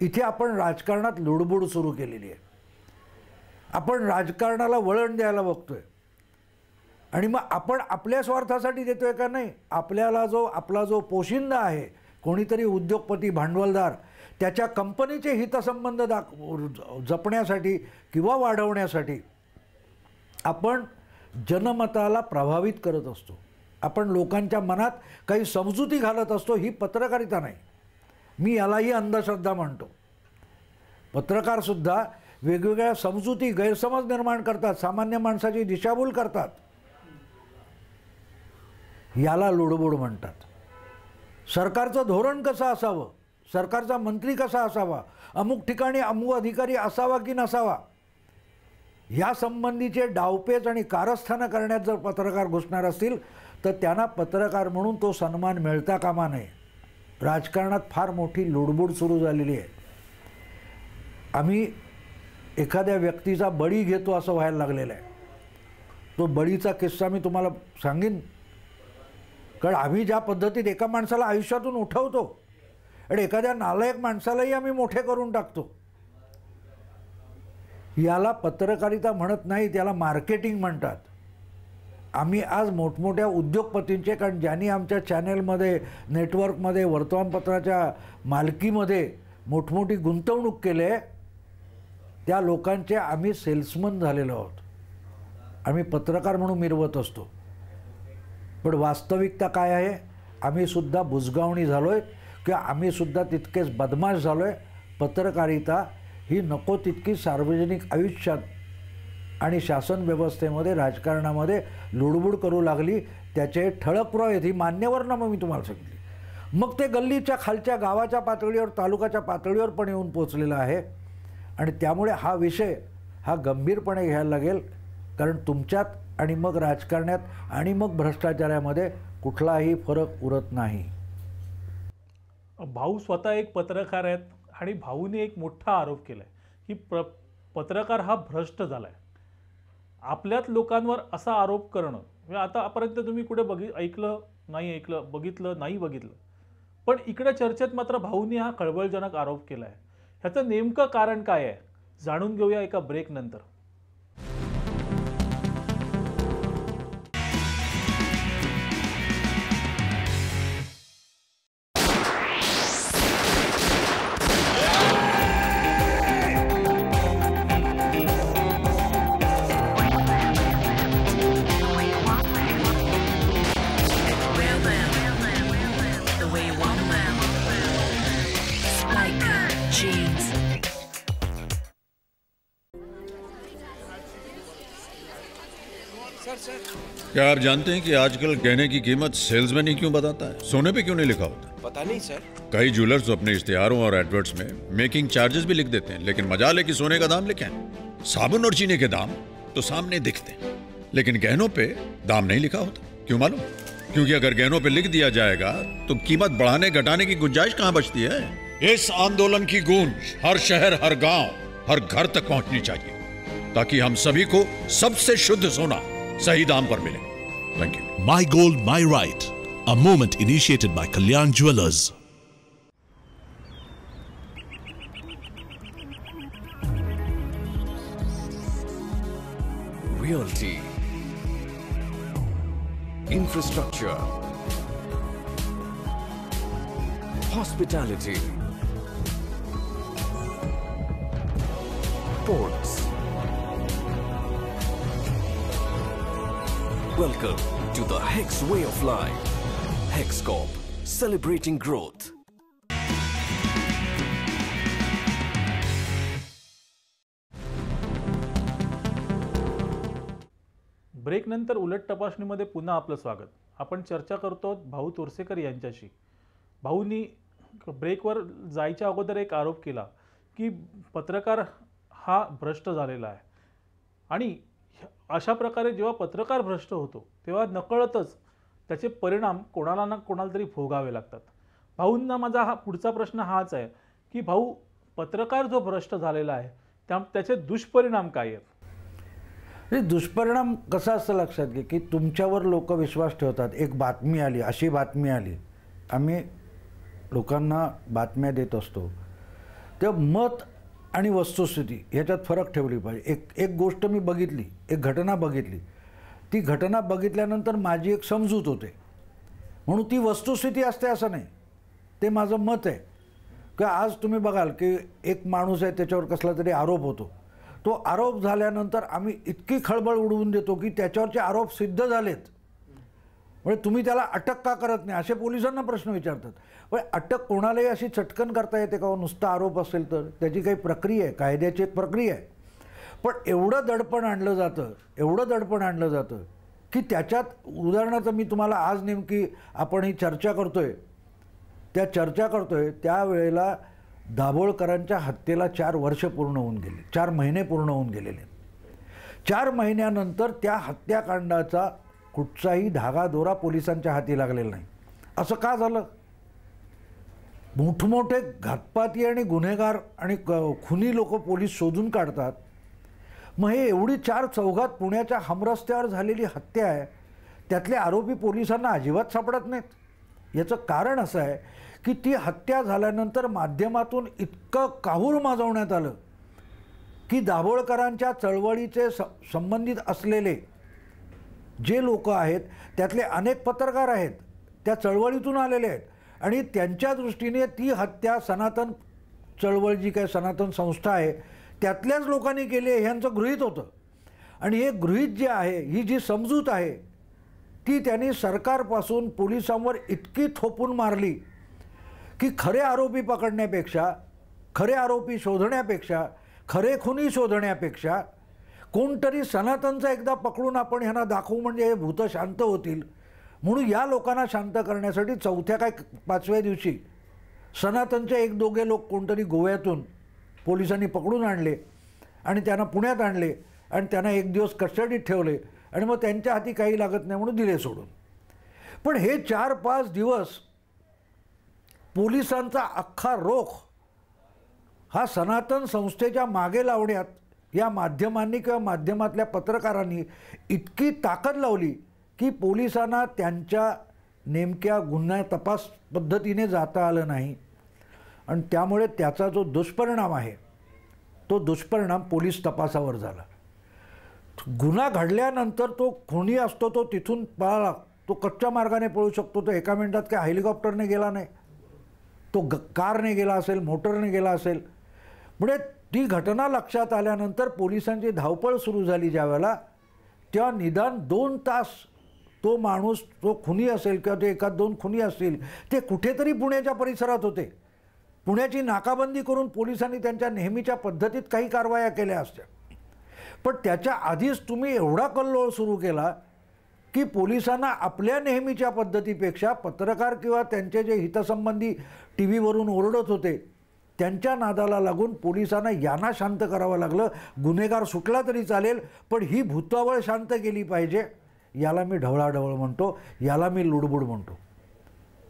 इथे आपण राजकारणात लुडबुड सुरू केलेली आहे. आपण राजकारणाला वळण द्यायला बघतोय आणि मग आपण आपल्या स्वार्थासाठी देतोय का? नाही. आपल्याला आपला जो पोशिंदा आहे कोणीतरी उद्योगपती भांडवलदार त्याच्या कंपनीचे हितसंबंध जपण्यासाठी किंवा वाढवण्यासाठी आपण जनमताला प्रभावित करत असतो, आपण लोकांच्या मनात काही समजुती घालत असतो. ही पत्रकारिता नाही. मी यालाही अंधश्रद्धा म्हणतो. पत्रकारसुद्धा वेगवेगळ्या समजुती गैरसमज निर्माण करतात, सामान्य माणसाची दिशाभूल करतात. याला लुडबुड म्हणतात. सरकारचं धोरण कसं असावं, सरकारचा मंत्री कसा असावा, अमुक ठिकाणी अमुक अधिकारी असावा की नसावा, या संबंधीचे डावपेच आणि कारस्थानं करण्यात जर पत्रकार घुसणार असतील तर त्यांना पत्रकार म्हणून तो सन्मान मिळता कामा नये. राजकारणात फार मोठी लुडबुड सुरू झालेली आहे. आम्ही एखाद्या व्यक्तीचा बळी घेतो असं व्हायला लागलेलं आहे. तो बळीचा किस्सा मी तुम्हाला सांगेन, कारण आम्ही ज्या पद्धतीत एका माणसाला आयुष्यातून उठवतो आणि एखाद्या नालायक माणसालाही आम्ही मोठे करून टाकतो. याला पत्रकारिता म्हणत नाही, त्याला मार्केटिंग म्हणतात. आम्ही आज मोठमोठ्या उद्योगपतींचे, कारण ज्यांनी आमच्या चॅनलमध्ये, नेटवर्कमध्ये, वर्तमानपत्राच्या मालकीमध्ये मोठमोठी गुंतवणूक केली आहे, त्या लोकांचे आम्ही सेल्समन झालेलो आहोत. आम्ही पत्रकार म्हणून मिरवत असतो, पण वास्तविकता काय आहे, आम्ही सुद्धा बुजगावणी झालो आहे किंवा आम्ही सुद्धा तितकेच बदमाश झालो आहे. पत्रकारिता ही नको तितकी सार्वजनिक आयुष्यात आणि शासन व्यवस्थेमध्ये, राजकारणामध्ये लुडबुड करू लागली. त्याचे ठळक पुरावे आहेत. ही मान्यवर नामं मी तुम्हाला सांगितली. मग ते गल्लीच्या खालच्या गावाच्या पातळीवर, तालुक्याच्या पातळीवर पण येऊन पोचलेलं आहे. आणि त्यामुळे हा विषय हा गंभीरपणे घ्यायला लागेल, कारण तुमच्यात आणि मग राजकारणात आणि मग भ्रष्टाचारामध्ये कुठलाही फरक उरत नाही. भाऊ स्वतः एक पत्रकार आहेत आणि भाऊने एक मोठा आरोप केला आहे की पत्रकार हा भ्रष्ट झाला आहे. आपल्यात लोकांवर असा आरोप करणं, म्हणजे आतापर्यंत तुम्ही कुठे ऐकलं नाही, बघितलं नाही बघितलं, पण इकडे चर्चेत मात्र भाऊने हा खळबळजनक आरोप केला आहे. ह्याचं नेमकं कारण काय आहे जाणून घेऊया एका ब्रेक नंतर. क्या आप जानते हैं कि आजकल गहने की कीमत सेल्समैन ही क्यों बताता है, सोने पे क्यों नहीं लिखा होता? पता नहीं सर. कई ज्वेलर्स तो अपने इश्तिहारों और एडवर्ट्स में मेकिंग चार्जेस भी लिख देते हैं, लेकिन मजाल है कि सोने का दाम लिखे हैं. साबुन और चीनी के दाम तो सामने दिखते हैं, लेकिन गहनों पे दाम नहीं लिखा होता. क्यों मालूम? क्योंकि अगर गहनों पे लिख दिया जाएगा तो कीमत बढ़ाने घटाने की गुंजाइश कहां बचती है. इस आंदोलन की गूंज हर शहर, हर गांव, हर घर तक पहुंचनी चाहिए, ताकि हम सभी को सबसे शुद्ध सोना सही दाम पर मिले. Thank you. My Gold, My Right, a movement initiated by Kalyan Jewellers. Realty, infrastructure, hospitality, ports. Welcome to the Hex way of life. Hex Corp, celebrating growth. Break नंतर उलट तपासणीमध्ये पुन्हा आपलं स्वागत. आपण चर्चा करतो भाऊ तोरसेकर यांच्याशी. भाऊनी ब्रेकवर जायच्या अगोदर एक आरोप केला की पत्रकार हा भ्रष्ट झालेला आहे, आणि अशा प्रकारे जेव्हा पत्रकार भ्रष्ट होतो तेव्हा नकळतच त्याचे परिणाम कोणाला ना कोणाला तरी भोगावे लागतात. भाऊंना माझा हा पुढचा प्रश्न हाच आहे की भाऊ, पत्रकार जो भ्रष्ट झालेला आहे त्याचे दुष्परिणाम काय आहेत? हे दुष्परिणाम कसा असतं लक्षात घे की तुमच्यावर लोक विश्वास ठेवतात. एक बातमी आली, अशी बातमी आली, आम्ही लोकांना बातम्या देत असतो, तेव्हा मत आणि वस्तुस्थिती ह्याच्यात फरक ठेवली पाहिजे. एक गोष्ट मी बघितली, एक घटना बघितली, ती घटना बघितल्यानंतर माझी एक समजूत होते म्हणून ती वस्तुस्थिती असते असं नाही. ते माझं मत आहे की आज तुम्ही बघाल की एक माणूस आहे त्याच्यावर कसला तरी आरोप होतो, तो आरोप झाल्यानंतर आम्ही इतकी खळबळ उडवून देतो की त्याच्यावरचे आरोप सिद्ध झालेत, म्हणजे तुम्ही त्याला अटक का करत नाही असे पोलिसांना प्रश्न विचारतात. पण अटक कोणालाही अशी चटकन करता येते का? नुसता आरोप असेल तर त्याची काही प्रक्रिया आहे, कायद्याची एक प्रक्रिया आहे. पण एवढं दडपण आणलं जातं की त्याच्यात उदाहरणार्थ मी तुम्हाला आज नेमकी आपण ही चर्चा करतोय त्यावेळेला दाभोळकरांच्या हत्येला 4 वर्ष पूर्ण होऊन गेले, 4 महिने पूर्ण होऊन गेलेले. 4 महिन्यानंतर त्या हत्याकांडाचा कुठचाही धागादोरा पोलिसांच्या हाती लागलेला नाही. असं का झालं? मोठमोठे घातपाती आणि गुन्हेगार आणि खुनी लोक पोलीस शोधून काढतात. मग हे एवढी 4 चौघात पुण्याच्या हमरस्त्यावर झालेली हत्या आहे, त्यातले आरोपी पोलिसांना अजिबात सापडत नाहीत. याचं कारण असं आहे की ती हत्या झाल्यानंतर माध्यमातून इतकं काहूर माजवण्यात आलं की दाभोळकरांच्या चळवळीचे संबंधित असलेले जे लोक आहेत त्यातले अनेक पत्रकार आहेत, त्या चळवळीतून आलेले आहेत आणि त्यांच्या दृष्टीने ती हत्या सनातन चळवळ जी काय सनातन संस्था आहे त्यातल्याच लोकांनी केली आहे ह्यांचं गृहीत होतं. आणि हे गृहीत जे आहे, ही जी समजूत आहे ती त्यांनी सरकारपासून पोलिसांवर इतकी थोपून मारली की खरे आरोपी पकडण्यापेक्षा, खरे आरोपी शोधण्यापेक्षा, खरे खुनी शोधण्यापेक्षा कोणतरी सनातनचं एकदा पकडून आपण ह्यांना दाखवू म्हणजे हे भूत शांत होतील म्हणून या लोकांना शांत करण्यासाठी 4थ्या काय 5व्या दिवशी सनातनचे 1-2 लोक कोणतरी गोव्यातून पोलिसांनी पकडून आणले आणि त्यांना पुण्यात आणले आणि त्यांना 1 दिवस कस्टडीत ठेवले आणि मग त्यांच्या हाती काही लागत नाही म्हणून दिले सोडून. पण हे 4-5 दिवस पोलिसांचा अख्खा रोख हा सनातन संस्थेच्या मागे लावण्यात या माध्यमांनी किंवा माध्यमातल्या पत्रकारांनी इतकी ताकद लावली की पोलिसांना त्यांच्या नेमक्या गुन्हा तपास पद्धतीने जाता आलं नाही. आणि त्यामुळे त्याचा जो दुष्परिणाम आहे तो दुष्परिणाम पोलीस तपासावर झाला. गुन्हा घडल्यानंतर तो खुनी असतो, तो तिथून पळाला, तो कच्च्या मार्गाने पळू शकतो, तो एका मिनिटात काय हेलिकॉप्टरने गेला नाही, तो कारने गेला असेल, मोटरने गेला असेल. म्हणजे ती घटना लक्षात आल्यानंतर पोलिसांची धावपळ सुरू झाली ज्यावेळेला, तेव्हा निदान 2 तास तो माणूस, तो खुनी असेल किंवा ते 1-2 खुनी असतील, ते कुठेतरी पुण्याच्या परिसरात होते. पुण्याची नाकाबंदी करून पोलिसांनी त्यांच्या नेहमीच्या पद्धतीत काही कारवाया केल्या असत्या. पण त्याच्या आधीच तुम्ही एवढा कल्लोळ सुरू केला की पोलिसांना आपल्या नेहमीच्या पद्धतीपेक्षा पत्रकार किंवा त्यांचे जे हितसंबंधी टी व्हीवरून ओरडत होते त्यांच्या नादाला लागून पोलिसांना यांना शांत करावं लागलं. गुन्हेगार सुटला तरी चालेल पण ही भूतावळ शांत केली पाहिजे. याला मी ढवळाढवळ म्हणतो, याला मी लुडबुड म्हणतो.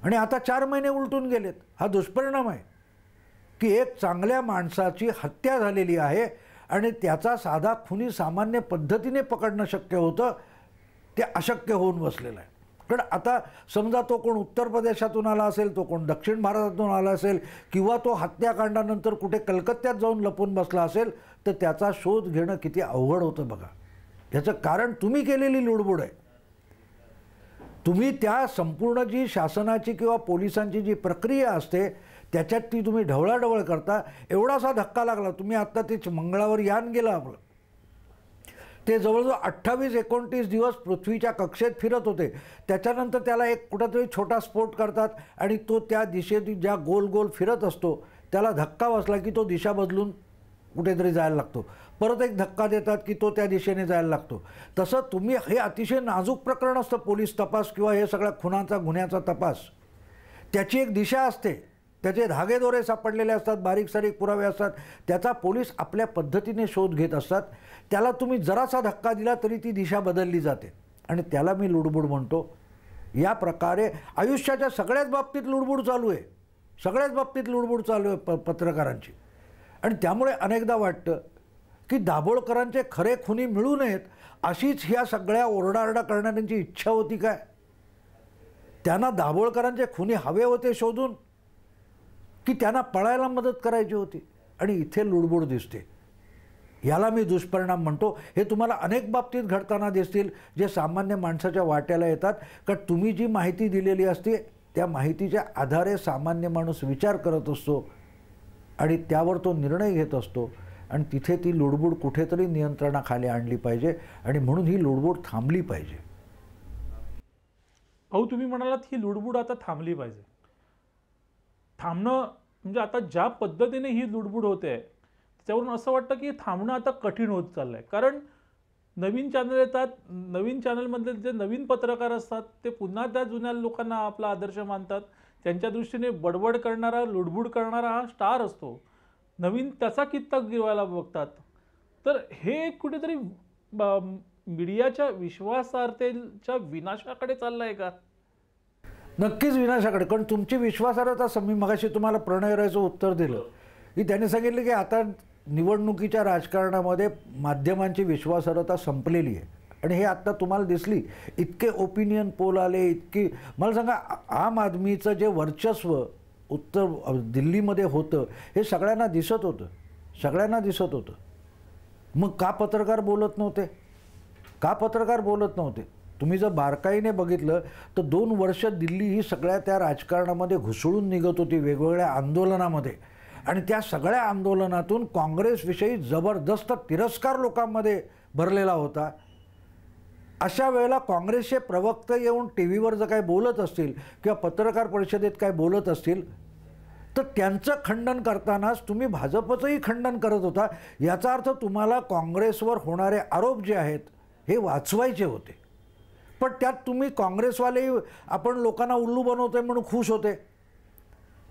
आणि आता 4 महिने उलटून गेलेत. हा दुष्परिणाम आहे की एक चांगल्या माणसाची हत्या झालेली आहे आणि त्याचा साधा खुनी सामान्य पद्धतीने पकडणं शक्य होतं, ते अशक्य होऊन बसलेलं आहे. कारण आता समजा तो कोण उत्तर प्रदेशातून आला असेल, तो कोण दक्षिण भारतातून आला असेल किंवा तो हत्याकांडानंतर कुठे कलकत्त्यात जाऊन लपून बसला असेल तर त्याचा शोध घेणं किती अवघड होतं बघा. याचं कारण तुम्ही केलेली लुडबुड आहे. तुम्ही त्या संपूर्ण जी शासनाची किंवा पोलिसांची जी प्रक्रिया असते त्याच्यात ती तुम्ही ढवळाढवळ करता. एवढासा धक्का लागला. तुम्ही आत्ता ते मंगळावर यान गेलं आपलं, ते जवळजवळ 28-29 दिवस पृथ्वीच्या कक्षेत फिरत होते. त्याच्यानंतर त्याला एक कुठंतरी छोटा स्फोट करतात आणि तो त्या दिशेत ज्या गोल गोल फिरत असतो त्याला धक्का बसला की तो दिशा बदलून कुठेतरी जायला लागतो. परत एक धक्का देतात की तो त्या दिशेने जायला लागतो. तसं तुम्ही हे अतिशय नाजूक प्रकरण असतं पोलीस तपास किंवा हे सगळ्या खुनाचा गुन्ह्याचा तपास. त्याची एक दिशा असते, त्याचे धागेदोरे सापडलेले असतात, बारीक सारीक पुरावे असतात, त्याचा पोलीस आपल्या पद्धतीने शोध घेत असतात. त्याला तुम्ही जरासा धक्का दिला तरी ती दिशा बदलली जाते आणि त्याला मी लुडबुड म्हणतो. या प्रकारे आयुष्याच्या सगळ्याच बाबतीत लुडबुड चालू आहे, सगळ्याच बाबतीत लुडबुड चालू आहे पत्रकारांची. आणि त्यामुळे अनेकदा वाटतं की दाभोळकरांचे खरे खुनी मिळू नयेत अशीच ह्या सगळ्या ओरडाआरडा करणाऱ्यांची इच्छा होती काय? त्यांना दाभोळकरांचे खुनी हवे होते शोधून की त्यांना पळायला मदत करायची होती? आणि इथे लुडबुड दिसते. याला मी दुष्परिणाम म्हणतो. हे तुम्हाला अनेक बाबतीत घडताना दिसतील जे सामान्य माणसाच्या वाट्याला येतात. कारण तुम्ही जी माहिती दिलेली असते त्या माहितीच्या आधारे सामान्य माणूस विचार करत असतो आणि त्यावर तो निर्णय घेत असतो आणि तिथे ती लुडबुड कुठेतरी नियंत्रणाखाली आणली पाहिजे आणि म्हणून ही लुडबुड थांबली पाहिजे. भाऊ, तुम्ही म्हणालात ही लुडबुड आता थांबली पाहिजे. थांबणं म्हणजे आता ज्या पद्धतीने ही लुडबुड होते त्याच्यावरून असं वाटतं की थांबणं आता कठीण होत चाललं आहे. कारण नवीन चॅनल येतात, नवीन चॅनलमधले जे नवीन पत्रकार असतात ते पुन्हा त्या जुन्या लोकांना आपला आदर्श मानतात. त्यांच्या दृष्टीने बडबड करणारा, लुडबुड करणारा हा स्टार असतो. नवीन त्याचा कित्ता गिरवायला बघतात. तर हे कुठेतरी मीडियाच्या विश्वासार्हतेच्या विनाशाकडे चाललं आहे का? नक्कीच विनाशाकडे. कारण तुमची विश्वासार्हता, मी मगाशी तुम्हाला प्रणय रायचं उत्तर दिलं की त्याने सांगितलं की आता निवडणुकीच्या राजकारणामध्ये माध्यमांची विश्वासार्हता संपलेली आहे. आणि हे आत्ता तुम्हाला दिसली, इतके ओपिनियन पोल आले, इतकी. मला सांगा, आम आदमीचं जे वर्चस्व उत्तर दिल्लीमध्ये होतं हे सगळ्यांना दिसत होतं, सगळ्यांना दिसत होतं. मग का पत्रकार बोलत नव्हते? का पत्रकार बोलत नव्हते? तुम्ही जर बारकाईने बघितलं तर 2 वर्ष दिल्ली ही सगळ्या त्या राजकारणामध्ये घुसळून निघत होती, वेगवेगळ्या आंदोलनामध्ये. आणि त्या सगळ्या आंदोलनातून काँग्रेसविषयी जबरदस्त तिरस्कार लोकांमध्ये भरलेला होता. अशा वेळेला काँग्रेसचे प्रवक्ते येऊन टी व्हीवर जर काय बोलत असतील किंवा पत्रकार परिषदेत काय बोलत असतील तर त्यांचं खंडन करतानाच तुम्ही भाजपचंही खंडन करत होता. याचा अर्थ तुम्हाला काँग्रेसवर होणारे आरोप जे आहेत हे वाचवायचे होते. पण त्यात तुम्ही काँग्रेसवाले आपण लोकांना उल्लू बनवतोय म्हणून खुश होते.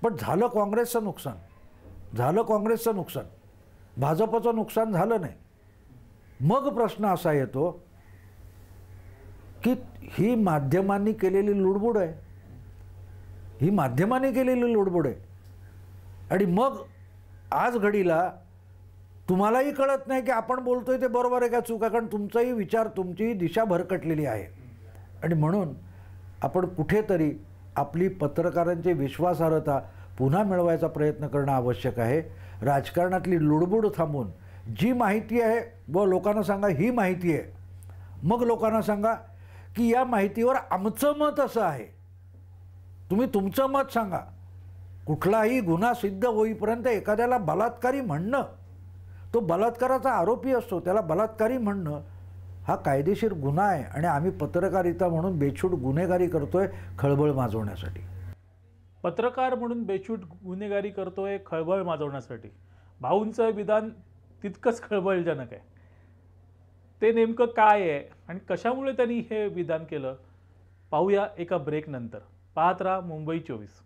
पण झालं काँग्रेसचं नुकसान, झालं काँग्रेसचं नुकसान, भाजपचं नुकसान झालं नाही. मग प्रश्न असा येतो की ही माध्यमांनी केलेली लुडबुड आहे, ही माध्यमांनी केलेली लुडबुड आहे. आणि मग आज घडीला तुम्हालाही कळत नाही की आपण बोलतोय ते बरोबर आहे का चूक आहे. कारण तुमचाही विचार, तुमची दिशा भरकटलेली आहे. आणि म्हणून आपण कुठेतरी आपली पत्रकारांची विश्वासार्हता पुन्हा मिळवायचा प्रयत्न करणं आवश्यक आहे. राजकारणातली लुडबुड थांबून जी माहिती आहे व लोकांना सांगा ही माहिती आहे. मग लोकांना सांगा की या माहितीवर आमचं मत असं आहे, तुम्ही तुमचं मत सांगा. कुठलाही गुन्हा सिद्ध होईपर्यंत एखाद्याला बलात्कारी म्हणणं, तो बलात्काराचा आरोपी असतो, त्याला बलात्कारी म्हणणं हा कायदेशीर गुन्हा आहे. आणि आम्ही पत्रकारिता म्हणून बेछूट गुन्हेगारी करतोय खळबळ माजवण्यासाठी. पत्रकार म्हणून बेछूट गुन्हेगारी करतोय खळबळ माजवण्यासाठी. भाऊंचं विधान तितकंच खळबळजनक आहे. ते नेमकं काय आहे आणि कशामुळे त्यांनी हे विधान केलं पाहूया एका ब्रेक नंतर. पाहत राहा मुंबई 24.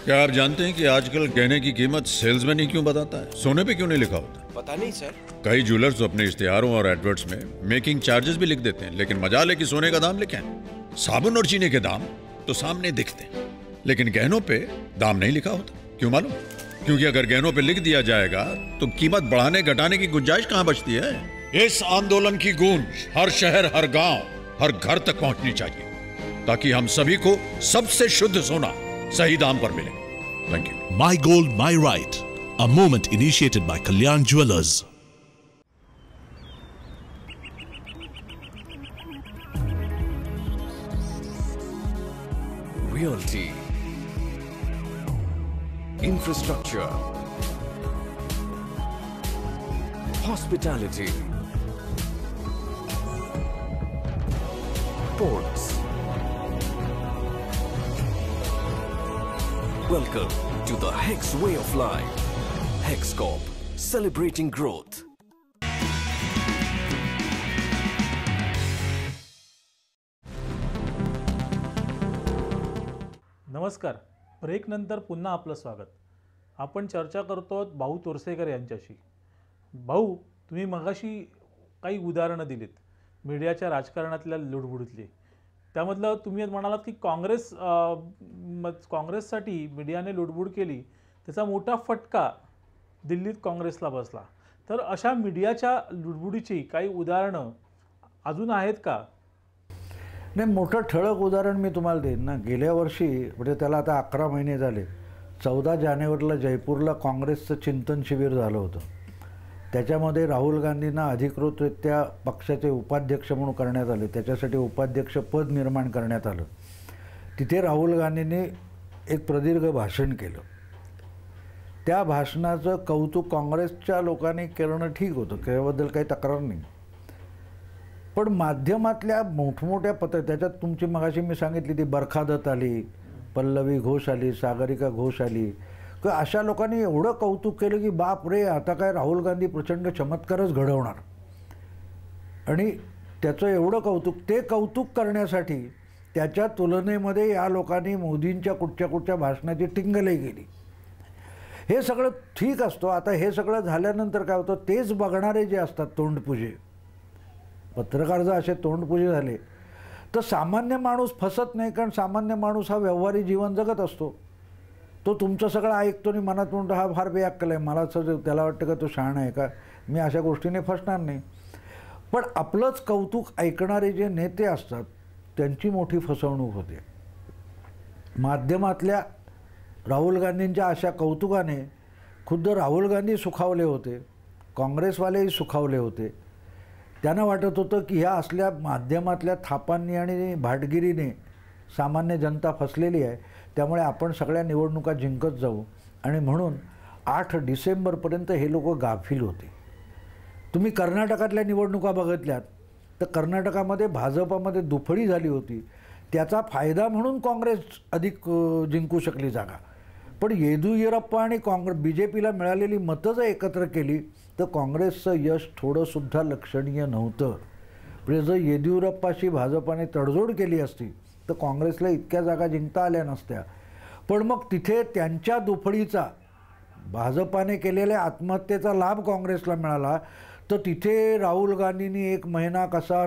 क्या आप जानते हैं कि आजकल गहने की कीमत सेल्समैन ही क्यों बताता है, सोने पे क्यों नहीं लिखा होता? पता नहीं सर. कई ज्वेलर्स तो अपने इश्तिहारों और एडवर्ट्स में मेकिंग चार्जेस भी लिख देते हैं, लेकिन मजाल है कि सोने का दाम लिखे हैं. साबुन और चीनी के दाम तो सामने दिखते हैं, लेकिन गहनों पे दाम नहीं लिखा होता. क्यों मालूम? क्योंकि अगर गहनों पे लिख दिया जाएगा तो कीमत बढ़ाने घटाने की गुंजाइश कहां बचती है. इस आंदोलन की गूंज हर शहर, हर गांव, हर घर तक पहुंचनी चाहिए, ताकि हम सभी को सबसे शुद्ध सोना सही दाम पर मिले. Thank you. My Gold, My Right, a movement initiated by Kalyan Jewellers. Realty, infrastructure, hospitality, ports. Welcome to the Hex way of life. Hex Corp, celebrating growth. नमस्कार. ब्रेक नंतर पुन्हा आपलं स्वागत. आपण चर्चा करतो भाऊ तोरसेकर यांच्याशी. भाऊ, तुम्ही मगाशी काही उदाहरणं दिलीत मीडियाच्या राजकारणातल्या लुडबुडीतली. त्यामधलं तुम्ही म्हणालात की काँग्रेससाठी मीडियाने लुडबुड केली, त्याचा मोठा फटका दिल्लीत काँग्रेसला बसला. तर अशा मीडियाच्या लुडबुडीची काही उदाहरणं अजून आहेत का? नाही, मोठं ठळक उदाहरण मी तुम्हाला देईन ना. गेल्या वर्षी म्हणजे त्याला आता 11 महिने झाले, 14 जानेवारीला जयपूरला काँग्रेसचं चिंतन शिबिर झालं होतं. त्याच्यामध्ये राहुल गांधींना अधिकृतरित्या पक्षाचे उपाध्यक्ष म्हणून करण्यात आले. त्याच्यासाठी उपाध्यक्ष पद निर्माण करण्यात आलं. तिथे राहुल गांधींनी एक प्रदीर्घ भाषण केलं. त्या भाषणाचं कौतुक काँग्रेसच्या लोकांनी करणं ठीक होतं, त्याबद्दल काही तक्रार नाही. पण माध्यमातल्या मोठमोठ्या त्याच्यात तुमची मगाशी मी सांगितली ती बरखा दत्त आली, पल्लवी घोष आली, सागरिका घोष आली, की अशा लोकांनी एवढं कौतुक केलं की बाप रे, आता काय राहुल गांधी प्रचंड चमत्कारच घडवणार. आणि त्याचं एवढं कौतुक, ते कौतुक करण्यासाठी त्याच्या तुलनेमध्ये या लोकांनी मोदींच्या कुठच्या भाषणाची टिंगलही केली. हे सगळं ठीक असतो. आता हे सगळं झाल्यानंतर काय होतं, तेच बघणारे जे असतात तोंडपुजे पत्रकार जर असे तोंडपुजे झाले तर सामान्य माणूस फसत नाही. कारण सामान्य माणूस हा व्यवहारी जीवन जगत असतो. तो तुमचं सगळं ऐकतो आणि मनात म्हणतो हा फार बेअक्कल आहे, मला त्याला वाटतं का तो शहाणा आहे का, मी अशा गोष्टीने फसणार नाही. पण आपलंच कौतुक ऐकणारे जे नेते असतात त्यांची मोठी फसवणूक होते. माध्यमातल्या राहुल गांधींच्या अशा कौतुकाने खुद्द राहुल गांधी सुखावले होते, काँग्रेसवालेही सुखावले होते. त्यांना वाटत होतं की ह्या असल्या माध्यमातल्या थापांनी आणि भाटगिरीने सामान्य जनता फसलेली आहे, त्यामुळे आपण सगळ्या निवडणुका जिंकत जाऊ. आणि म्हणून 8 डिसेंबरपर्यंत हे लोक गाफील होते. तुम्ही कर्नाटकातल्या निवडणुका बघितल्यात तर कर्नाटकामध्ये भाजपामध्ये दुफळी झाली होती. त्याचा फायदा म्हणून काँग्रेस अधिक जिंकू शकली जागा. पण येदियुरप्पा आणि BJPला मिळालेली मतं जर एकत्र केली तर काँग्रेसचं यश थोडंसुद्धा लक्षणीय नव्हतं. म्हणजे जर येदियुरप्पाशी भाजपाने तडजोड केली असती तर काँग्रेसला इतक्या जागा जिंकता आल्या नसत्या. पण मग तिथे त्यांच्या दुफळीचा, भाजपाने केलेल्या आत्महत्येचा लाभ काँग्रेसला मिळाला. तर तिथे राहुल गांधींनी 1 महिना कसा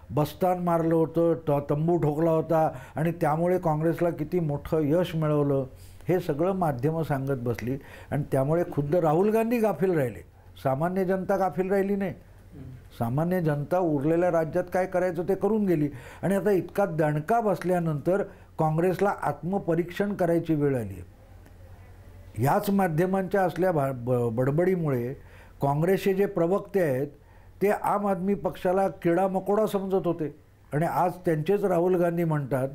बस्तान मारलं होतं, तंबू ठोकला होता आणि त्यामुळे काँग्रेसला किती मोठं यश मिळवलं हे सगळं माध्यमं सांगत बसली. आणि त्यामुळे खुद्द राहुल गांधी गाफील राहिले, सामान्य जनता गाफील राहिली नाही. सामान्य जनता उरलेल्या राज्यात काय करायचं ते करून गेली. आणि आता इतका दणका बसल्यानंतर काँग्रेसला आत्मपरीक्षण करायची वेळ आली आहे. ह्याच माध्यमांच्या असल्या बडबडीमुळे काँग्रेसचे जे प्रवक्ते आहेत ते आम आदमी पक्षाला किडा मकोडा समजत होते. आणि आज त्यांचेच राहुल गांधी म्हणतात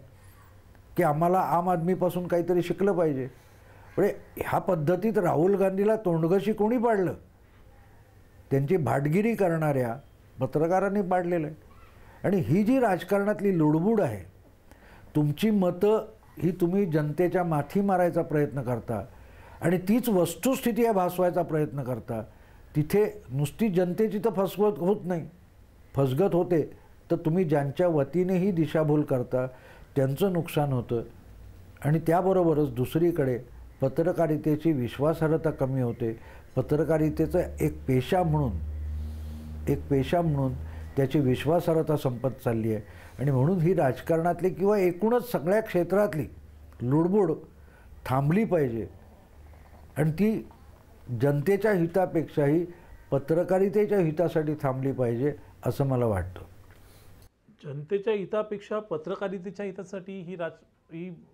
की आम्हाला आम आदमीपासून काहीतरी शिकलं पाहिजे. म्हणजे ह्या पद्धतीत राहुल गांधीला तोंडघशी कोणी पाडलं? त्यांची भाटगिरी करणाऱ्या पत्रकारांनी पाडलेलं आहे. आणि ही जी राजकारणातली लुडबुड आहे, तुमची मतं ही तुम्ही जनतेच्या माथी मारायचा प्रयत्न करता आणि तीच वस्तुस्थिती भासवायचा प्रयत्न करता. तिथे नुसती जनतेची तर फसवत होत नाही, फसगत होते. तर तुम्ही ज्यांच्या वतीनेही दिशाभूल करता त्यांचं नुकसान होतं. आणि त्याबरोबरच दुसरीकडे पत्रकारितेची विश्वासार्हता कमी होते. पत्रकारितेचं एक पेशा म्हणून त्याची विश्वासार्हता संपत चालली आहे. आणि म्हणून ही राजकारणातली किंवा एकूणच सगळ्या क्षेत्रातली लुडबुड थांबली पाहिजे. आणि ती जनतेच्या हितापेक्षाही पत्रकारितेच्या हितासाठी थांबली पाहिजे असं मला वाटतं. जनतेच्या हितापेक्षा पत्रकारितेच्या हितासाठी ही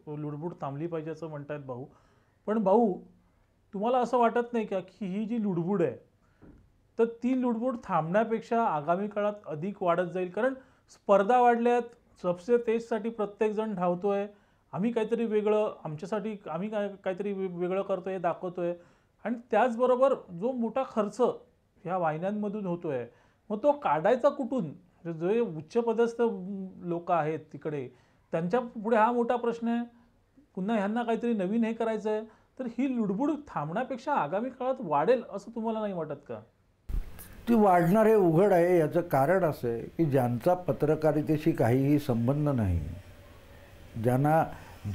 लुडबुड थांबली पाहिजे असं म्हणतायत भाऊ. पण भाऊ, तुम्हाला असं वाटत नाही का की ही जी लुडबुड आहे तर ती लुडबुड थांबण्यापेक्षा आगामी काळात अधिक वाढत जाईल? कारण स्पर्धा वाढल्यात, सबसे तेजसाठी प्रत्येकजण धावतोय, आम्ही काहीतरी वेगळं, आमच्यासाठी आम्ही काहीतरी वेगळं करतोय हे दाखवतोय. आणि त्याचबरोबर जो मोठा खर्च ह्या वाहिन्यांमधून होतोय, मग तो काढायचा कुठून? जे उच्चपदस्थ लोक आहेत तिकडे, त्यांच्या पुढे हा मोठा प्रश्न आहे. पुन्हा ह्यांना काहीतरी नवीन हे करायचं आहे. तर ही लुडबुड थांबण्यापेक्षा आगामी काळात वाढेल असं तुम्हाला नाही वाटत का? ती वाढणार हे उघड आहे. याचं कारण असं आहे की ज्यांचा पत्रकारितेशी काहीही संबंध नाही, ज्यांना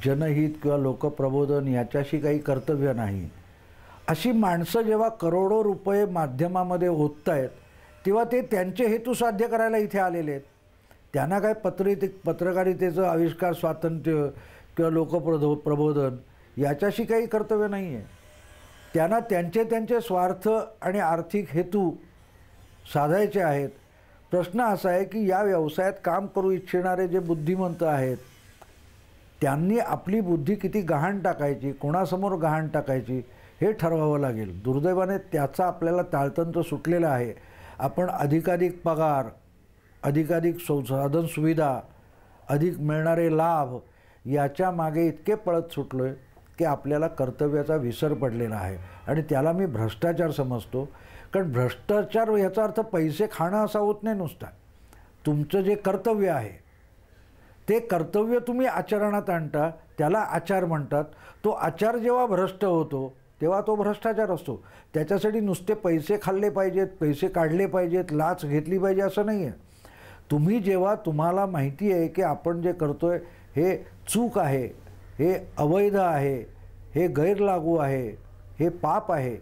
जनहित किंवा लोकप्रबोधन याच्याशी काही कर्तव्य नाही, अशी माणसं जेव्हा करोडो रुपये माध्यमामध्ये ओततायत तेव्हा ते त्यांचे हेतू साध्य करायला इथे आलेले आहेत. त्यांना काय पत्रकारितेचं आविष्कार स्वातंत्र्य किंवा प्रबोधन याच्याशी काही कर्तव्य नाही आहे. त्यांना त्यांचे स्वार्थ आणि आर्थिक हेतू साधायचे आहेत. प्रश्न असा आहे की या व्यवसायात काम करू इच्छिणारे जे बुद्धिमंत आहेत त्यांनी आपली बुद्धी किती गहाण टाकायची, कोणासमोर गहाण टाकायची हे ठरवावं लागेल. दुर्दैवाने त्याचा आपल्याला ताळतंत्र सुटलेला आहे. आपण अधिकाधिक पगार, अधिकाधिक साधन सुविधा, अधिक मिळणारे लाभ याच्या मागे इतके पळत सुटलो आहे की आपल्याला कर्तव्याचा विसर पडलेला आहे. आणि त्याला मी भ्रष्टाचार समजतो. कारण भ्रष्टाचार याचा अर्थ पैसे खाणं असा होत नाही नुसता. तुमचं जे कर्तव्य आहे ते कर्तव्य तुम्ही आचरणात आणता, त्याला आचार म्हणतात. तो आचार जेव्हा भ्रष्ट होतो तेव्हा तो भ्रष्टाचार असतो. त्याच्यासाठी नुसते पैसे खाल्ले पाहिजेत, पैसे काढले पाहिजेत, लाच घेतली पाहिजे असं नाही आहे. तुम्ही जेव्हा तुम्हाला माहिती आहे की आपण जे करतो आहे हे चूक आहे, हे अवैध आहे, हे गैरलागू आहे, हे पाप आहे,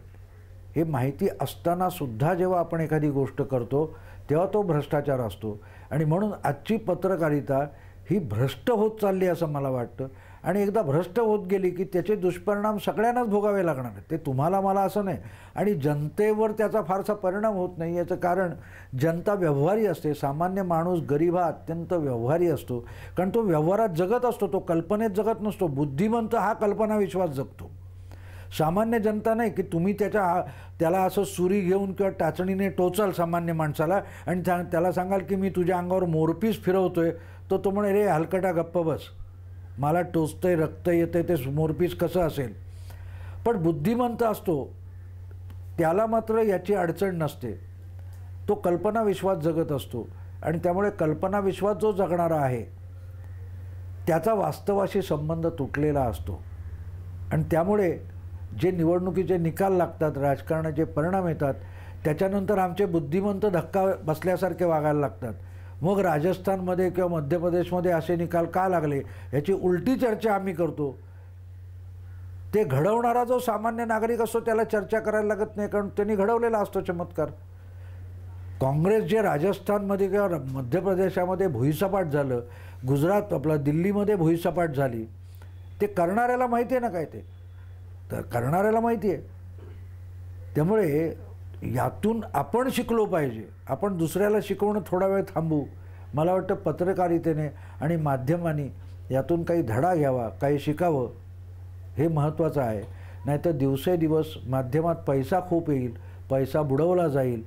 हे माहिती असतानासुद्धा जेव्हा आपण एखादी गोष्ट करतो तेव्हा तो भ्रष्टाचार असतो. आणि म्हणून आजची पत्रकारिता ही भ्रष्ट होत चालली असं मला वाटतं. आणि एकदा भ्रष्ट होत गेली की त्याचे दुष्परिणाम सगळ्यांनाच भोगावे लागणार आहेत. ते तुम्हाला मला असं नाही. आणि जनतेवर त्याचा फारसा परिणाम होत नाही. याचं कारण जनता व्यवहारी असते. सामान्य माणूस गरीब हा अत्यंत व्यवहारी असतो. कारण तो व्यवहारात जगत असतो, तो कल्पनेत जगत नसतो. बुद्धिमंत हा कल्पना विश्वास जगतो. सामान्य जनता नाही की तुम्ही त्याला असं सुरी घेऊन किंवा टाचणीने टोचाल सामान्य माणसाला आणि त्याला सांगाल की मी तुझ्या अंगावर मोरपीस फिरवतोय, तो म्हणे रे हलकटा गप्प बस, मला टोचतंय, रक्त येतंय, ते मोरपीस कसं असेल. पण बुद्धिमंत असतो त्याला मात्र याची अडचण नसते. तो कल्पना विश्वास जगत असतो. आणि त्यामुळे कल्पना विश्वास जो जगणारा आहे त्याचा वास्तवाशी संबंध तुटलेला असतो. आणि त्यामुळे जे निवडणुकीचे निकाल लागतात, राजकारणाचे परिणाम येतात, त्याच्यानंतर आमचे बुद्धिमंत धक्का बसल्यासारखे वागायला लागतात. मग राजस्थानमध्ये किंवा मध्य प्रदेशमध्ये असे निकाल का लागले याची उलटी चर्चा आम्ही करतो. ते घडवणारा जो सामान्य नागरिक असतो त्याला चर्चा करायला लागत नाही, कारण त्यांनी घडवलेला असतो चमत्कार. काँग्रेस जे राजस्थानमध्ये किंवा मध्य प्रदेशामध्ये भुईसपाट झालं, गुजरात दिल्लीमध्ये भुईसपाट झाली, ते करणाऱ्याला माहिती आहे ना काय ते, तर करणाऱ्याला माहिती आहे. त्यामुळे यातून आपण शिकलो पाहिजे. आपण दुसऱ्याला शिकवणं थोडा वेळ थांबू. मला वाटतं पत्रकारितेने आणि माध्यमांनी यातून काही धडा घ्यावा, काही शिकावं, हे महत्त्वाचं आहे. नाहीतर दिवसेदिवस माध्यमात पैसा खूप येईल, पैसा बुडवला जाईल.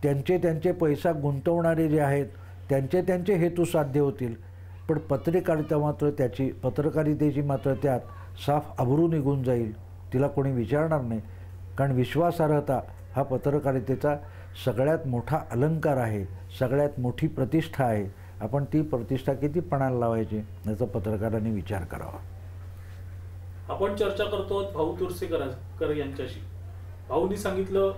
त्यांचे पैसा गुंतवणारे जे आहेत त्यांचे हेतू साध्य होतील. पण पत्रकारितेची मात्र त्यात साफ अब्रू निघून जाईल. तिला कोणी विचारणार नाही. कारण विश्वासार्हता हा पत्रकारितेचा सगळ्यात मोठा अलंकार आहे, सगळ्यात मोठी प्रतिष्ठा आहे. आपण ती प्रतिष्ठा किती पणाला लावायची याचा पत्रकारांनी विचार करावा. आपण चर्चा करतो भाऊ तुरसेकर यांच्याशी. भाऊंनी सांगितलं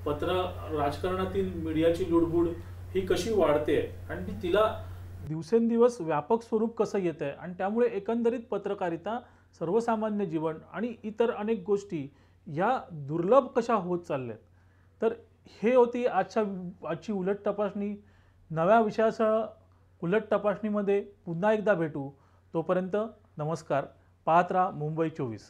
राजकारणातील मीडियाची लुडबुड ही कशी वाढते आणि तिला दिवसेंदिवस व्यापक स्वरूप कसं येत आहे आणि त्यामुळे एकंदरीत पत्रकारिता, सर्वसामान्य जीवन आणि इतर अनेक गोष्टी या दुर्लभ कशा होत चालल्यात. तर हे होती आजची उलट तपासणी. नव्या विषयासह उलट तपासणीमध्ये पुन्हा एकदा भेटू. तोपर्यंत नमस्कार. पाहत राहा मुंबई 24.